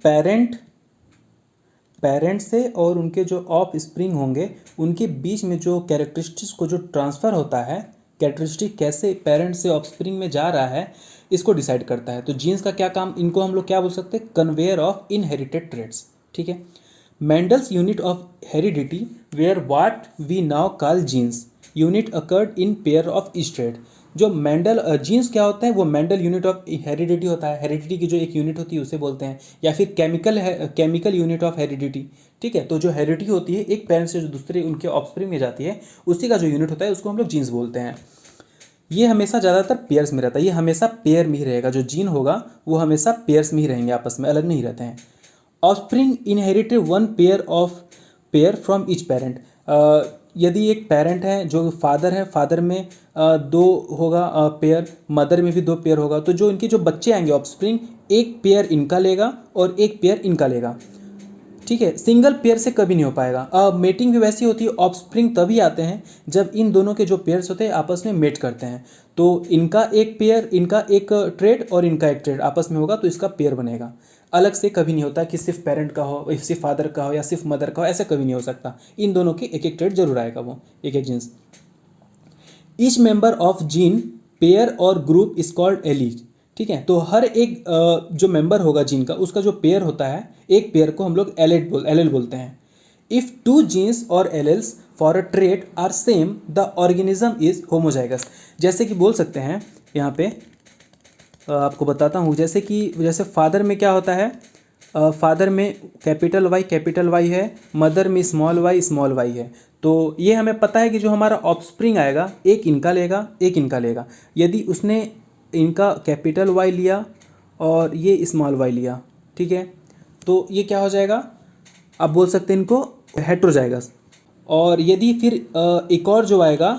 पेरेंट से और उनके जो ऑफ स्प्रिंग होंगे उनके बीच में जो कैरेक्टरिस्टिक्स को जो ट्रांसफ़र होता है, कैरेक्टरिस्टिक कैसे पेरेंट से ऑफ स्प्रिंग में जा रहा है, इसको डिसाइड करता है। तो जीन्स का क्या काम, इनको हम लोग क्या बोल सकते हैं, कन्वेयर ऑफ इनहेरिटेड ट्रेड्स। ठीक है, Mendel's unit of heredity were what we now call genes unit occurred in pair of each trait. जो मेंडल जीन्स क्या होता है, वो मेंडल यूनिट ऑफ हेरिडिटी होता है, हेरिडिटी की जो एक यूनिट होती है उसे बोलते हैं, या फिर केमिकल यूनिट ऑफ हेरिडिटी। ठीक है, तो जो हेरिडिटी होती है एक पेरेंट से जो दूसरे उनके ऑफस्प्रिंग में जाती है उसी का जो यूनिट होता है उसको हम लोग जीन्स बोलते हैं। ये हमेशा ज़्यादातर पेयर्स में रहता है, ये हमेशा पेयर में ही रहेगा, जो जीन होगा वो हमेशा पेयर्स में ही रहेंगे, आपस में अलग नहीं रहते हैं। Offspring inherited 1 pair from each parent. यदि एक पेरेंट है जो फादर है, फादर में 2 होगा पेयर, मदर में भी 2 पेयर होगा, तो जो इनके जो बच्चे आएंगे ऑफस्प्रिंग, एक पेयर इनका लेगा और एक पेयर इनका लेगा। ठीक है, सिंगल पेयर से कभी नहीं हो पाएगा। मेटिंग भी वैसी होती है, ऑफस्प्रिंग तभी आते हैं जब इन दोनों के जो पेयर्स होते हैं आपस में मेट करते हैं। तो इनका एक पेयर, इनका एक ट्रेड और इनका एक ट्रेड आपस में होगा तो इसका पेयर बनेगा। अलग से कभी नहीं होता कि सिर्फ पेरेंट का हो, सिर्फ फादर का हो या सिर्फ मदर का हो, ऐसा कभी नहीं हो सकता। इन दोनों के एक एक ट्रेड जरूर आएगा, वो एक एक genes. Each member of gene pair or group is called alleles. ठीक है, तो हर एक जो मेंबर होगा जीन का उसका जो पेयर होता है, एक पेयर को हम लोग एलेल बोलते हैं। इफ 2 जीन्स और alleles for a trait are same the organism is homozygous. जैसे कि बोल सकते हैं यहाँ पे आपको बताता हूँ, जैसे फादर में क्या होता है, फादर में कैपिटल वाई है, मदर में स्मॉल वाई है। तो ये हमें पता है कि जो हमारा ऑफस्प्रिंग आएगा एक इनका लेगा एक इनका लेगा। यदि उसने इनका कैपिटल वाई लिया और ये स्मॉल वाई लिया, ठीक है, तो ये क्या हो जाएगा, आप बोल सकते हैं इनको हेट्रोजाइगस। और यदि फिर एक और जो आएगा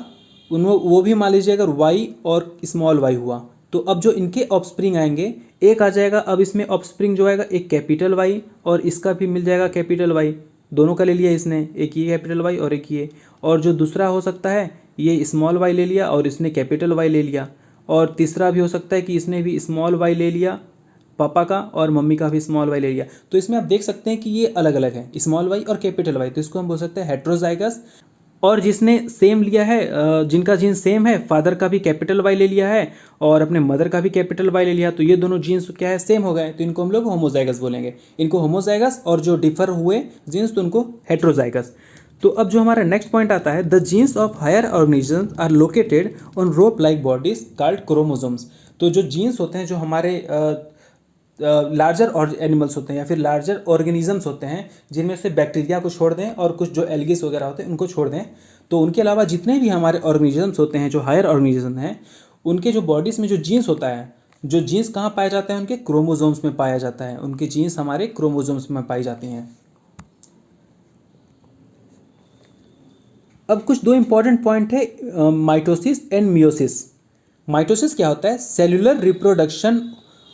उनको वो भी मान लीजिए अगर वाई और स्मॉल वाई हुआ, तो अब जो इनके ऑफस्प्रिंग आएंगे एक आ जाएगा। अब इसमें ऑफस्प्रिंग जो आएगा एक कैपिटल वाई और इसका भी मिल जाएगा कैपिटल वाई, दोनों का ले लिया इसने, एक ये कैपिटल वाई और एक ये। और जो दूसरा हो सकता है ये स्मॉल वाई ले लिया और इसने कैपिटल वाई ले लिया। और तीसरा भी हो सकता है कि इसने भी स्मॉल वाई ले लिया पापा का और मम्मी का भी स्मॉल वाई ले लिया। तो इसमें आप देख सकते हैं कि ये अलग अलग है, स्मॉल वाई और कैपिटल वाई, तो इसको हम बोल सकते हैं हेट्रोजाइगस। और जिसने सेम लिया है, जिनका जीन सेम है, फादर का भी कैपिटल वाई ले लिया है और अपने मदर का भी कैपिटल वाई ले लिया, तो ये दोनों जीन्स क्या है, सेम हो गए, तो इनको हम लोग होमोजाइगस बोलेंगे। इनको होमोजाइगस, और जो डिफर हुए जीन्स तो उनको हेट्रोजाइगस। तो अब जो हमारा नेक्स्ट पॉइंट आता है, the genes of higher organisms are located on rope like bodies called chromosomes. तो जो जीन्स होते हैं, जो हमारे लार्जर और एनिमल्स होते हैं या फिर लार्जर ऑर्गेनिजम्स होते हैं, जिनमें से बैक्टीरिया को छोड़ दें और कुछ जो एल्गीज वगैरह होते हैं उनको छोड़ दें, तो उनके अलावा जितने भी हमारे ऑर्गेनिजम्स होते हैं जो हायर ऑर्गेनिज्म हैं, उनके जो बॉडीज में जो जीन्स होता है, जो जीन्स कहाँ पाए जाते हैं, उनके क्रोमोसोम्स में पाया जाता है। उनके जीन्स हमारे क्रोमोसोम्स में पाई जाती हैं। अब कुछ दो इंपॉर्टेंट पॉइंट है, माइटोसिस एंड मियोसिस। माइटोसिस क्या होता है, सेल्यूलर रिप्रोडक्शन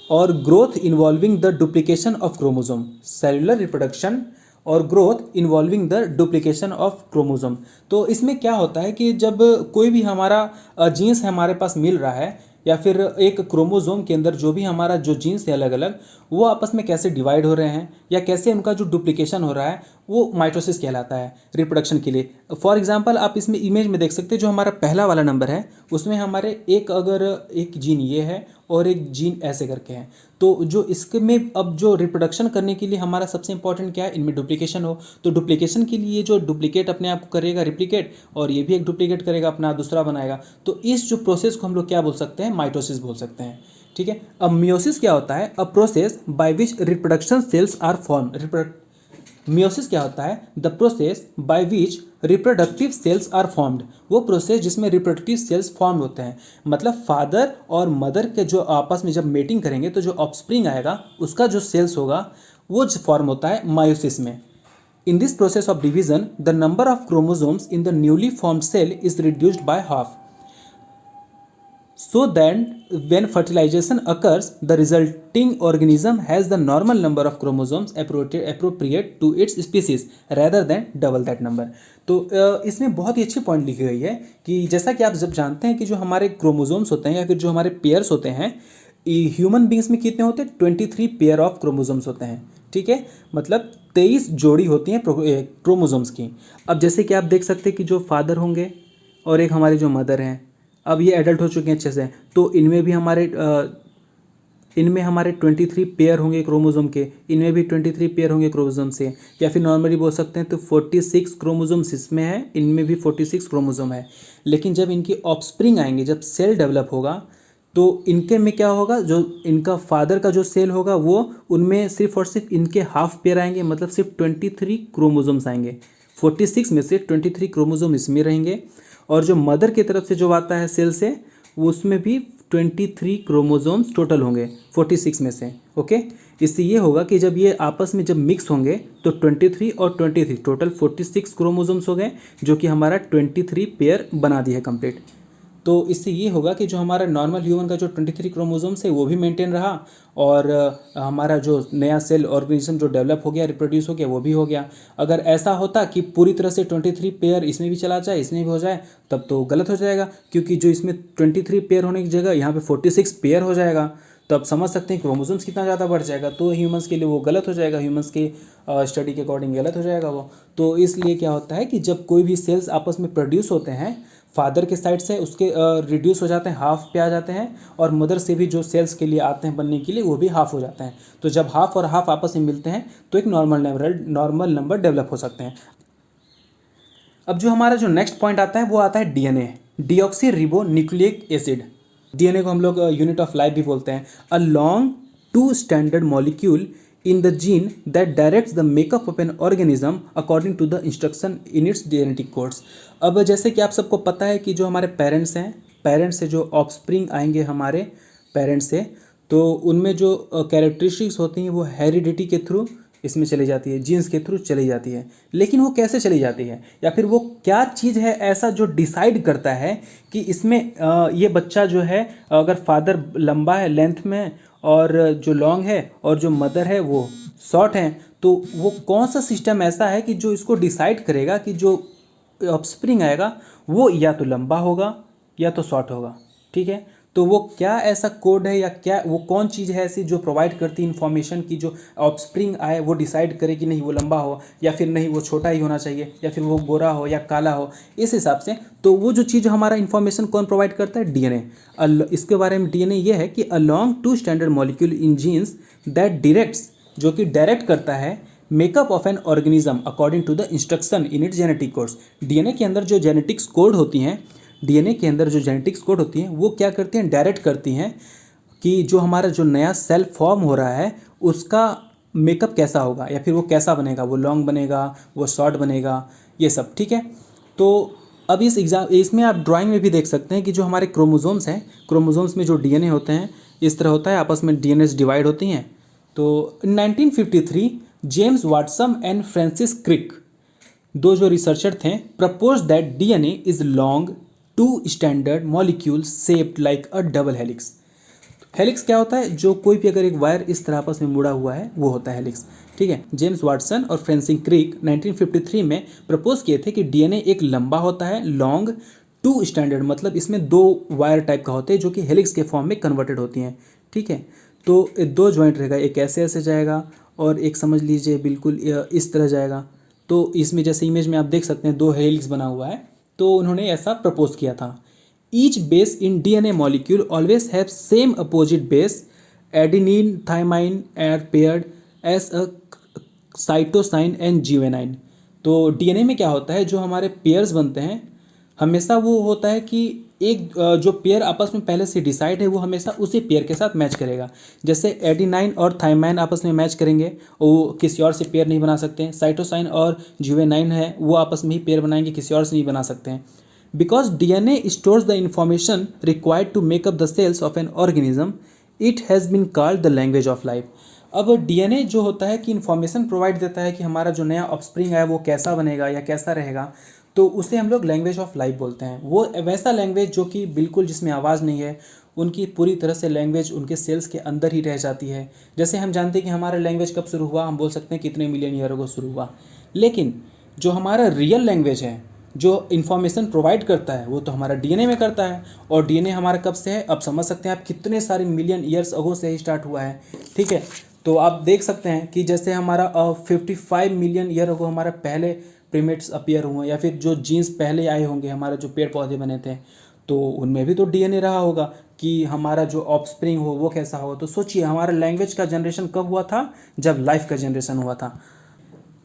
और growth involving the duplication of chromosome. Cellular reproduction और growth involving the duplication of chromosome. तो इसमें क्या होता है कि जब कोई भी हमारा जीन्स हमारे पास मिल रहा है, या फिर एक क्रोमोसोम के अंदर जो भी हमारा जो जीन्स है अलग अलग, वो आपस में कैसे डिवाइड हो रहे हैं या कैसे उनका जो डुप्लीकेशन हो रहा है, वो माइटोसिस कहलाता है रिप्रोडक्शन के लिए। फॉर एग्जांपल आप इसमें इमेज में देख सकते हैं, जो हमारा पहला वाला नंबर है उसमें हमारे अगर एक जीन ये है और एक जीन ऐसे करके है, तो जो इसके में अब जो रिप्रोडक्शन करने के लिए हमारा सबसे इंपॉर्टेंट क्या है, इनमें डुप्लीकेशन हो। तो डुप्लीकेशन के लिए जो डुप्लीकेट अपने आप को करेगा रिप्लिकेट, और ये भी एक डुप्लीकेट करेगा अपना दूसरा बनाएगा, तो इस जो प्रोसेस को हम लोग क्या बोल सकते हैं, माइटोसिस बोल सकते हैं। ठीक है। अब मियोसिस क्या होता है, a process by which reproduction cells are form. Meiosis क्या होता है, the process by which reproductive cells are formed. वो प्रोसेस जिसमें रिप्रोडक्टिव सेल्स फॉर्म होते हैं, मतलब फादर और मदर के जो आपस में जब मेटिंग करेंगे तो जो ऑफस्प्रिंग आएगा उसका जो सेल्स होगा वो फॉर्म होता है मायोसिस में। In this process of division the number of chromosomes in the newly formed cell is reduced by half, so that when fertilization occurs the resulting organism has the normal number of chromosomes appropriate to its species rather than double that number। तो इसमें बहुत ही अच्छी point लिखी गई है कि जैसा कि आप जब जानते हैं कि जो हमारे क्रोमोसोम्स होते हैं या फिर जो हमारे पेयर्स होते हैं, ह्यूमन बींग्स में कितने होते हैं, 23 पेयर ऑफ क्रोमोसोम्स होते हैं। ठीक है, मतलब 23 जोड़ी होती हैं क्रोमोसोम्स की। अब जैसे कि आप देख सकते हैं कि जो फादर होंगे और एक हमारी जो मदर हैं, अब ये एडल्ट हो चुके हैं अच्छे से, तो इनमें भी हमारे 23 पेयर होंगे क्रोमोसोम के, इनमें भी 23 पेयर होंगे क्रोमोसोम से, या फिर नॉर्मली बोल सकते हैं तो 46 क्रोमोसोम्स इसमें है, इनमें भी 46 क्रोमोसोम है। लेकिन जब इनकी ऑफस्प्रिंग आएंगे, जब सेल डेवलप होगा, तो इनके में क्या होगा, जो इनका फादर का जो सेल होगा वो उनमें सिर्फ और सिर्फ इनके हाफ पेयर आएंगे, मतलब सिर्फ 23 क्रोमोसोम्स आएंगे। 46 में से 23 क्रोमोसोम इसमें रहेंगे, और जो मदर की तरफ से जो आता है सेल से, वो उसमें भी 23 क्रोमोसोम्स टोटल होंगे 46 में से। ओके, इससे ये होगा कि जब ये आपस में जब मिक्स होंगे तो 23 और 23 टोटल 46 क्रोमोसोम्स हो गए, जो कि हमारा 23 पेयर बना दिया है कंप्लीट। तो इससे ये होगा कि जो हमारा नॉर्मल ह्यूमन का जो 23 क्रोमोसोम्स है वो भी मेंटेन रहा, और हमारा जो नया सेल ऑर्गेनिज्म जो डेवलप हो गया, रिप्रोड्यूस हो गया, वो भी हो गया। अगर ऐसा होता कि पूरी तरह से 23 पेयर इसमें भी चला जाए, इसमें भी हो जाए, तब तो गलत हो जाएगा, क्योंकि जो इसमें 23 पेयर होने की जगह यहाँ पे 46 पेयर हो जाएगा, तो आप समझ सकते हैं क्रोमोसोम्स कितना ज़्यादा बढ़ जाएगा। तो ह्यूमंस के लिए वो गलत हो जाएगा, ह्यूमंस के स्टडी के अकॉर्डिंग गलत हो जाएगा वो। तो इसलिए क्या होता है कि जब कोई भी सेल्स आपस में प्रोड्यूस होते हैं फादर के साइड से, उसके रिड्यूस हो जाते हैं, हाफ पे आ जाते हैं, और मदर से भी जो सेल्स के लिए आते हैं बनने के लिए, वो भी हाफ हो जाते हैं। तो जब हाफ और हाफ आपस में मिलते हैं तो एक नॉर्मल नंबर डेवलप हो सकते हैं। अब जो हमारा जो नेक्स्ट पॉइंट आता है वो आता है DNA, deoxy ribo nucleic acid. DNA को हम लोग यूनिट ऑफ लाइफ भी बोलते हैं। A long 2 standard molecule in the gene that directs the makeup of an organism according to the instruction in its genetic codes। अब जैसे कि आप सबको पता है कि जो हमारे पेरेंट्स हैं, पेरेंट्स से जो ऑफस्प्रिंग आएंगे हमारे पेरेंट्स से, तो उनमें जो कैरेक्टरिस्टिक्स होती हैं वो हेरिडिटी के थ्रू इसमें चली जाती है, जीन्स के थ्रू चली जाती है। लेकिन वो कैसे चली जाती है, या फिर वो क्या चीज़ है ऐसा जो डिसाइड करता है कि इसमें ये बच्चा जो है, अगर फादर लंबा है लेंथ में और जो लॉन्ग है और जो मदर है वो शॉर्ट है, तो वो कौन सा सिस्टम ऐसा है कि जो इसको डिसाइड करेगा कि जो ऑफस्प्रिंग आएगा वो या तो लंबा होगा या तो शॉर्ट होगा। ठीक है, तो वो क्या ऐसा कोड है या क्या वो कौन चीज़ है ऐसी जो प्रोवाइड करती है इन्फॉर्मेशन की जो ऑफस्प्रिंग आए वो डिसाइड करे कि नहीं वो लंबा हो या फिर नहीं वो छोटा ही होना चाहिए या फिर वो गोरा हो या काला हो, इस हिसाब से। तो वो जो चीज़ हमारा इन्फॉर्मेशन कौन प्रोवाइड करता है, डीएनए। इसके बारे में डीएनए ये है कि a long two stranded molecule in genes that directs, जो कि डायरेक्ट करता है makeup of an organism according to the instruction in its genetic codes. DNA के अंदर जो जेनेटिक्स कोड होती हैं, डीएनए के अंदर जो जेनेटिक्स कोड होती हैं वो क्या करती हैं, डायरेक्ट करती हैं कि जो हमारा जो नया सेल फॉर्म हो रहा है उसका मेकअप कैसा होगा या फिर वो कैसा बनेगा, वो लॉन्ग बनेगा, वो शॉर्ट बनेगा, ये सब। ठीक है, तो अब इसमें आप ड्राइंग में भी देख सकते हैं कि जो हमारे क्रोमोसोम्स हैं, क्रोमोसोम्स में जो डीएनए होते हैं इस तरह होता है, आपस में डीएनए डिवाइड होती हैं। तो 1953 James Watson and Francis Crick, दो जो रिसर्चर थे, propose that DNA is long two stranded molecule shaped like a double helix. Helix क्या होता है, जो कोई भी अगर एक वायर इस तरह आपस में मुड़ा हुआ है वो होता है हेलिक्स। ठीक है, जेम्स वाटसन और फ्रांसिस क्रिक 1953 में प्रपोज किए थे कि डीएनए एक लंबा होता है, लॉन्ग टू स्टैंडर्ड, मतलब इसमें दो वायर टाइप का होते हैं जो कि हेलिक्स के फॉर्म में कन्वर्टेड होती हैं। ठीक है, तो दो जॉइंट रहेगा, एक ऐसे ऐसे जाएगा और एक समझ लीजिए बिल्कुल इस तरह जाएगा। तो इसमें जैसे इमेज में आप देख सकते हैं दो हेलिक्स बना हुआ है, तो उन्होंने ऐसा प्रपोज किया था। Each base in DNA molecule always have same opposite base, adenine thymine are paired as a cytosine and guanine. तो डीएनए में क्या होता है, जो हमारे पेयर्स बनते हैं हमेशा वो होता है कि एक जो पेयर आपस में पहले से डिसाइड है वो हमेशा उसी पेयर के साथ मैच करेगा। जैसे एडेनाइन और थाइमाइन आपस में मैच करेंगे, वो किसी और से पेयर नहीं बना सकते हैं। साइटोसाइन और जीवेनाइन है वो आपस में ही पेयर बनाएंगे, किसी और से नहीं बना सकते हैं। Because DNA stores the information required to makeup the cells of an organism, it has been called the language of life. अब डीएनए जो होता है कि इन्फॉर्मेशन प्रोवाइड देता है कि हमारा जो नया ऑफस्प्रिंग है वो कैसा बनेगा या कैसा रहेगा, तो उसे हम लोग लैंग्वेज ऑफ लाइफ बोलते हैं। वो वैसा लैंग्वेज जो कि बिल्कुल जिसमें आवाज़ नहीं है, उनकी पूरी तरह से लैंग्वेज उनके सेल्स के अंदर ही रह जाती है। जैसे हम जानते हैं कि हमारा लैंग्वेज कब शुरू हुआ, हम बोल सकते हैं कितने मिलियन ईयर को शुरू हुआ, लेकिन जो हमारा रियल लैंग्वेज है, जो इन्फॉर्मेशन प्रोवाइड करता है, वो तो हमारा डीएनए में करता है। और डीएनए हमारा कब से है, अब समझ सकते हैं आप कितने सारे मिलियन ईयर्स अगो से ही स्टार्ट हुआ है। ठीक है, तो आप देख सकते हैं कि जैसे हमारा 55 मिलियन ईयर अगो हमारा पहले प्रीमेट्स अपीयर हुए, या फिर जो जीन्स पहले आए होंगे, हमारे जो पेड़ पौधे बने थे, तो उनमें भी तो डीएनए रहा होगा कि हमारा जो ऑफस्प्रिंग हो वो कैसा हो। तो सोचिए हमारा लैंग्वेज का जनरेशन कब हुआ था, जब लाइफ का जनरेशन हुआ था।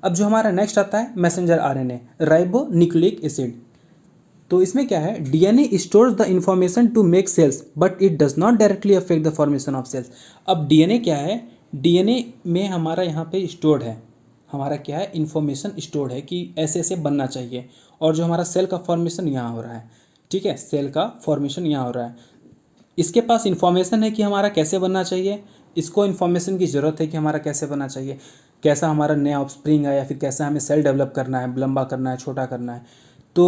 अब जो हमारा नेक्स्ट आता है messenger RNA, ribonucleic acid. तो इसमें क्या है, DNA stores the information to make cells but it does not directly affect the formation of cells. अब डीएनए क्या है, डीएनए में हमारा यहाँ पे स्टोर्ड है, हमारा क्या है, इन्फॉर्मेशन स्टोर्ड है कि ऐसे ऐसे बनना चाहिए। और जो हमारा सेल का फॉर्मेशन यहाँ हो रहा है, ठीक है, सेल का फॉर्मेशन यहाँ हो रहा है, इसके पास इन्फॉर्मेशन है कि हमारा कैसे बनना चाहिए, इसको इन्फॉर्मेशन की ज़रूरत है कि हमारा कैसे बनना चाहिए, कैसा हमारा नया ऑफस्प्रिंग है या फिर कैसा हमें सेल डेवलप करना है, लंबा करना है, छोटा करना है। तो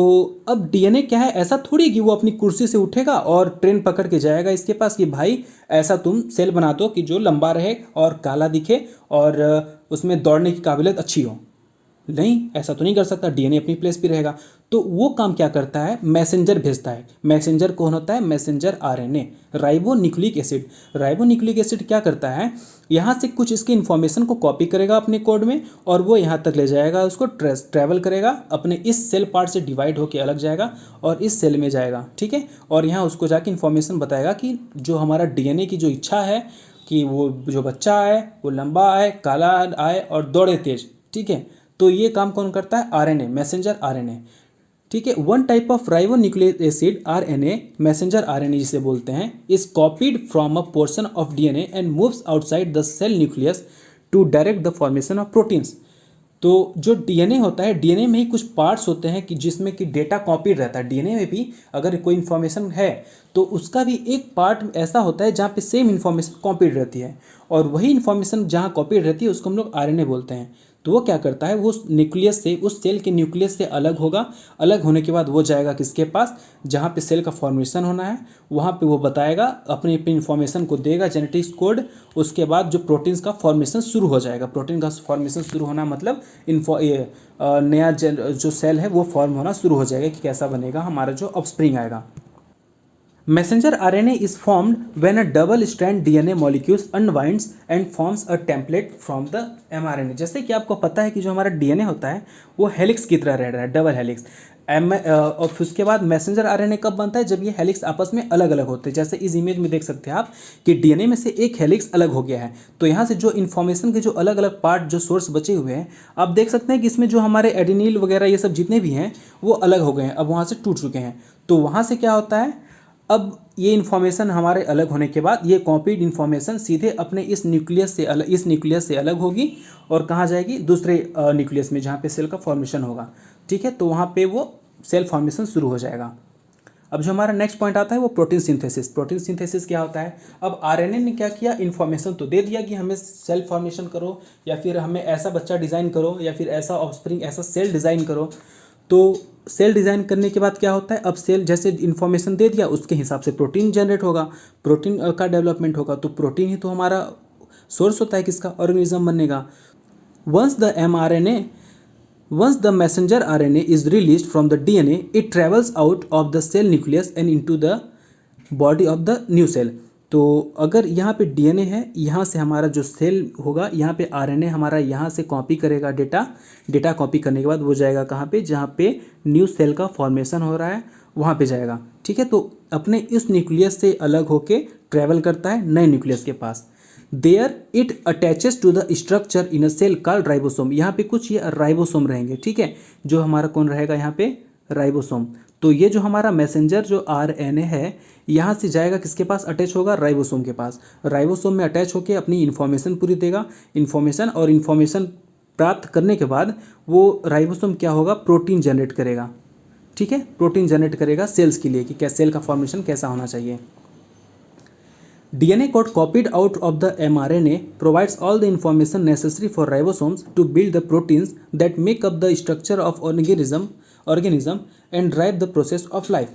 अब डीएनए क्या है, ऐसा थोड़ी कि वो अपनी कुर्सी से उठेगा और ट्रेन पकड़ के जाएगा इसके पास कि भाई ऐसा तुम सेल बना दो कि जो लंबा रहे और काला दिखे और उसमें दौड़ने की काबिलियत अच्छी हो। नहीं, ऐसा तो नहीं कर सकता, डीएनए अपनी प्लेस पे रहेगा। तो वो काम क्या करता है, मैसेंजर भेजता है। मैसेंजर कौन होता है, messenger RNA, ribonucleic acid. Ribo nucleic acid क्या करता है, यहाँ से कुछ इसकी इन्फॉर्मेशन को कॉपी करेगा अपने कोड में और वो यहाँ तक ले जाएगा, उसको ट्रैवल करेगा, अपने इस सेल पार्ट से डिवाइड होकर अलग जाएगा और इस सेल में जाएगा। ठीक है, और यहाँ उसको जाके इन्फॉर्मेशन बताएगा कि जो हमारा डीएनए की जो इच्छा है कि वो जो बच्चा आए वो लंबा आए, काला आए और दौड़े तेज। ठीक है, तो ये काम कौन करता है, आरएनए, मैसेंजर आरएनए। ठीक है, one type of ribonucleic acid RNA, messenger RNA जिसे बोलते हैं, is copied from a portion of DNA and moves outside the cell nucleus to direct the formation of proteins. तो जो DNA होता है, DNA में ही कुछ पार्ट्स होते हैं कि जिसमें कि डेटा कॉपीड रहता है। डीएनए में भी अगर कोई इन्फॉर्मेशन है तो उसका भी एक पार्ट ऐसा होता है जहाँ पे सेम इन्फॉर्मेशन कॉपीड रहती है, और वही इन्फॉर्मेशन जहाँ कॉपीड रहती है उसको हम लोग आरएनए बोलते हैं। तो वो क्या करता है, वो न्यूक्लियस से, उस सेल के न्यूक्लियस से अलग होगा। अलग होने के बाद वो जाएगा किसके पास, जहाँ पे सेल का फॉर्मेशन होना है वहाँ पे वो बताएगा, अपनी अपनी इन्फॉर्मेशन को देगा, जेनेटिक्स कोड। उसके बाद जो प्रोटीन्स का फॉर्मेशन शुरू हो जाएगा। प्रोटीन का फॉर्मेशन शुरू होना मतलब नया जो सेल है वो फॉर्म होना शुरू हो जाएगा कि कैसा बनेगा हमारा जो ऑफस्प्रिंग आएगा। Messenger RNA is formed when a double-strand DNA molecules unwinds and forms a template from the mRNA। जैसे कि आपको पता है कि जो हमारा DNA होता है वो हेलिक्स की तरह रह रहा है, डबल हेलिक्स। और फिर उसके बाद मैसेंजर आरएनए कब बनता है, जब ये हेलिक्स आपस में अलग अलग होते हैं। जैसे इस इमेज में देख सकते हैं आप कि डीएनए में से एक हेलिक्स अलग हो गया है, तो यहाँ से जो इन्फॉर्मेशन के जो अलग अलग पार्ट, जो सोर्स बचे हुए हैं, आप देख सकते हैं कि इसमें जो हमारे एडेनिल वगैरह ये सब जितने भी हैं वो अलग हो गए हैं, अब वहाँ से टूट चुके हैं। तो वहाँ से क्या होता है, अब ये इन्फॉर्मेशन हमारे अलग होने के बाद ये कॉपीड इन्फॉर्मेशन सीधे अपने इस न्यूक्लियस से अलग होगी और कहाँ जाएगी, दूसरे न्यूक्लियस में जहाँ पे सेल का फॉर्मेशन होगा। ठीक है, तो वहाँ पे वो सेल फॉर्मेशन शुरू हो जाएगा। अब जो हमारा नेक्स्ट पॉइंट आता है वो प्रोटीन सिंथेसिस। प्रोटीन सिंथेसिस क्या होता है, अब आरएनए ने क्या किया, इन्फॉर्मेशन तो दे दिया कि हमें सेल फॉर्मेशन करो, या फिर हमें ऐसा बच्चा डिज़ाइन करो, या फिर ऐसा ऑफस्प्रिंग, ऐसा सेल डिज़ाइन करो। तो सेल डिज़ाइन करने के बाद क्या होता है, अब सेल जैसे इन्फॉर्मेशन दे दिया उसके हिसाब से प्रोटीन जनरेट होगा, प्रोटीन का डेवलपमेंट होगा। तो प्रोटीन ही तो हमारा सोर्स होता है किसका, ऑर्गेनिज्म बनने का। Once the messenger RNA is released from the DNA, it travels out of the cell nucleus and into the body of the new cell। तो अगर यहाँ पे डीएनए है, यहाँ से हमारा जो सेल होगा, यहाँ पे आरएनए हमारा यहाँ से कॉपी करेगा डेटा कॉपी करने के बाद वो जाएगा कहाँ पे, जहाँ पे न्यू सेल का फॉर्मेशन हो रहा है वहाँ पे जाएगा। ठीक है, तो अपने इस न्यूक्लियस से अलग होके ट्रैवल करता है नए न्यूक्लियस के पास। There it attaches to the structure in a cell called ribosome. यहाँ पे कुछ ये राइबोसोम रहेंगे। ठीक है, जो हमारा कौन रहेगा यहाँ पे, राइबोसोम। तो ये जो हमारा मैसेंजर जो आरएनए है यहाँ से जाएगा किसके पास, अटैच होगा राइबोसोम के पास। राइबोसोम में अटैच होकर अपनी इन्फॉर्मेशन पूरी देगा, इन्फॉर्मेशन प्राप्त करने के बाद वो राइबोसोम क्या होगा, प्रोटीन जनरेट करेगा। ठीक है, प्रोटीन जनरेट करेगा सेल्स के लिए कि क्या सेल का फॉर्मेशन कैसा होना चाहिए। DNA code copied out of the mRNA provides all the information necessary for ribosomes to build the proteins that make up the structure of organism and drive the process of life।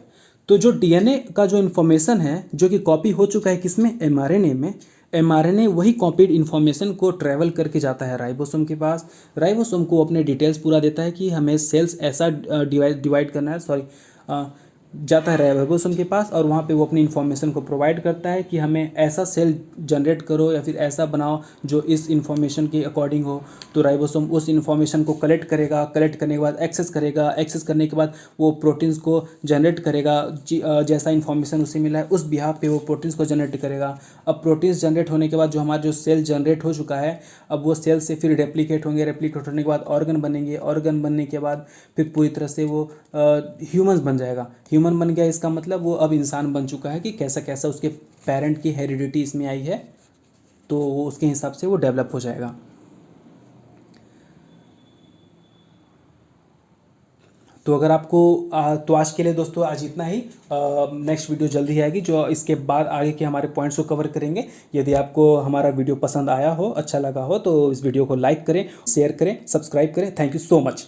तो जो DNA का जो information है जो कि copy हो चुका है किसमें, mRNA में, mRNA वही कॉपीड इन्फॉर्मेशन को ट्रैवल करके जाता है राइबोसोम के पास। राइबोसोम को अपने डिटेल्स पूरा देता है कि हमें सेल्स ऐसा डिवाइड करना है, जाता है राइबोसोम के पास, और वहाँ पे वो अपनी इन्फॉर्मेशन को प्रोवाइड करता है कि हमें ऐसा सेल जनरेट करो या फिर ऐसा बनाओ जो इस इन्फॉर्मेशन के अकॉर्डिंग हो। तो राइबोसोम उस इन्फॉर्मेशन को कलेक्ट करेगा, कलेक्ट करने के बाद एक्सेस करेगा, एक्सेस करने के बाद वो प्रोटीन्स को जनरेट करेगा, जैसा इन्फॉर्मेशन उसे मिला है उस बिहाफ पे वो प्रोटीन्स को जनरेट करेगा। अब प्रोटीन्स जनरेट होने के बाद जो हमारा जो सेल जनरेट हो चुका है, अब वो सेल से फिर रेप्लिकेट होंगे, रेप्लिकेट होने के बाद ऑर्गन बनेंगे, ऑर्गन बनने के बाद फिर पूरी तरह से वो ह्यूमन्स बन जाएगा। ह्यूमन बन गया, इसका मतलब वो अब इंसान बन चुका है कि कैसा कैसा उसके पेरेंट की हेरिडिटी इसमें आई है, तो वो उसके हिसाब से वो डेवलप हो जाएगा। तो अगर आपको तो आज के लिए दोस्तों आज इतना ही। नेक्स्ट वीडियो जल्दी ही आएगी जो इसके बाद आगे के हमारे पॉइंट्स को कवर करेंगे। यदि आपको हमारा वीडियो पसंद आया हो, अच्छा लगा हो, तो इस वीडियो को लाइक करें, शेयर करें, सब्सक्राइब करें। Thank you so much.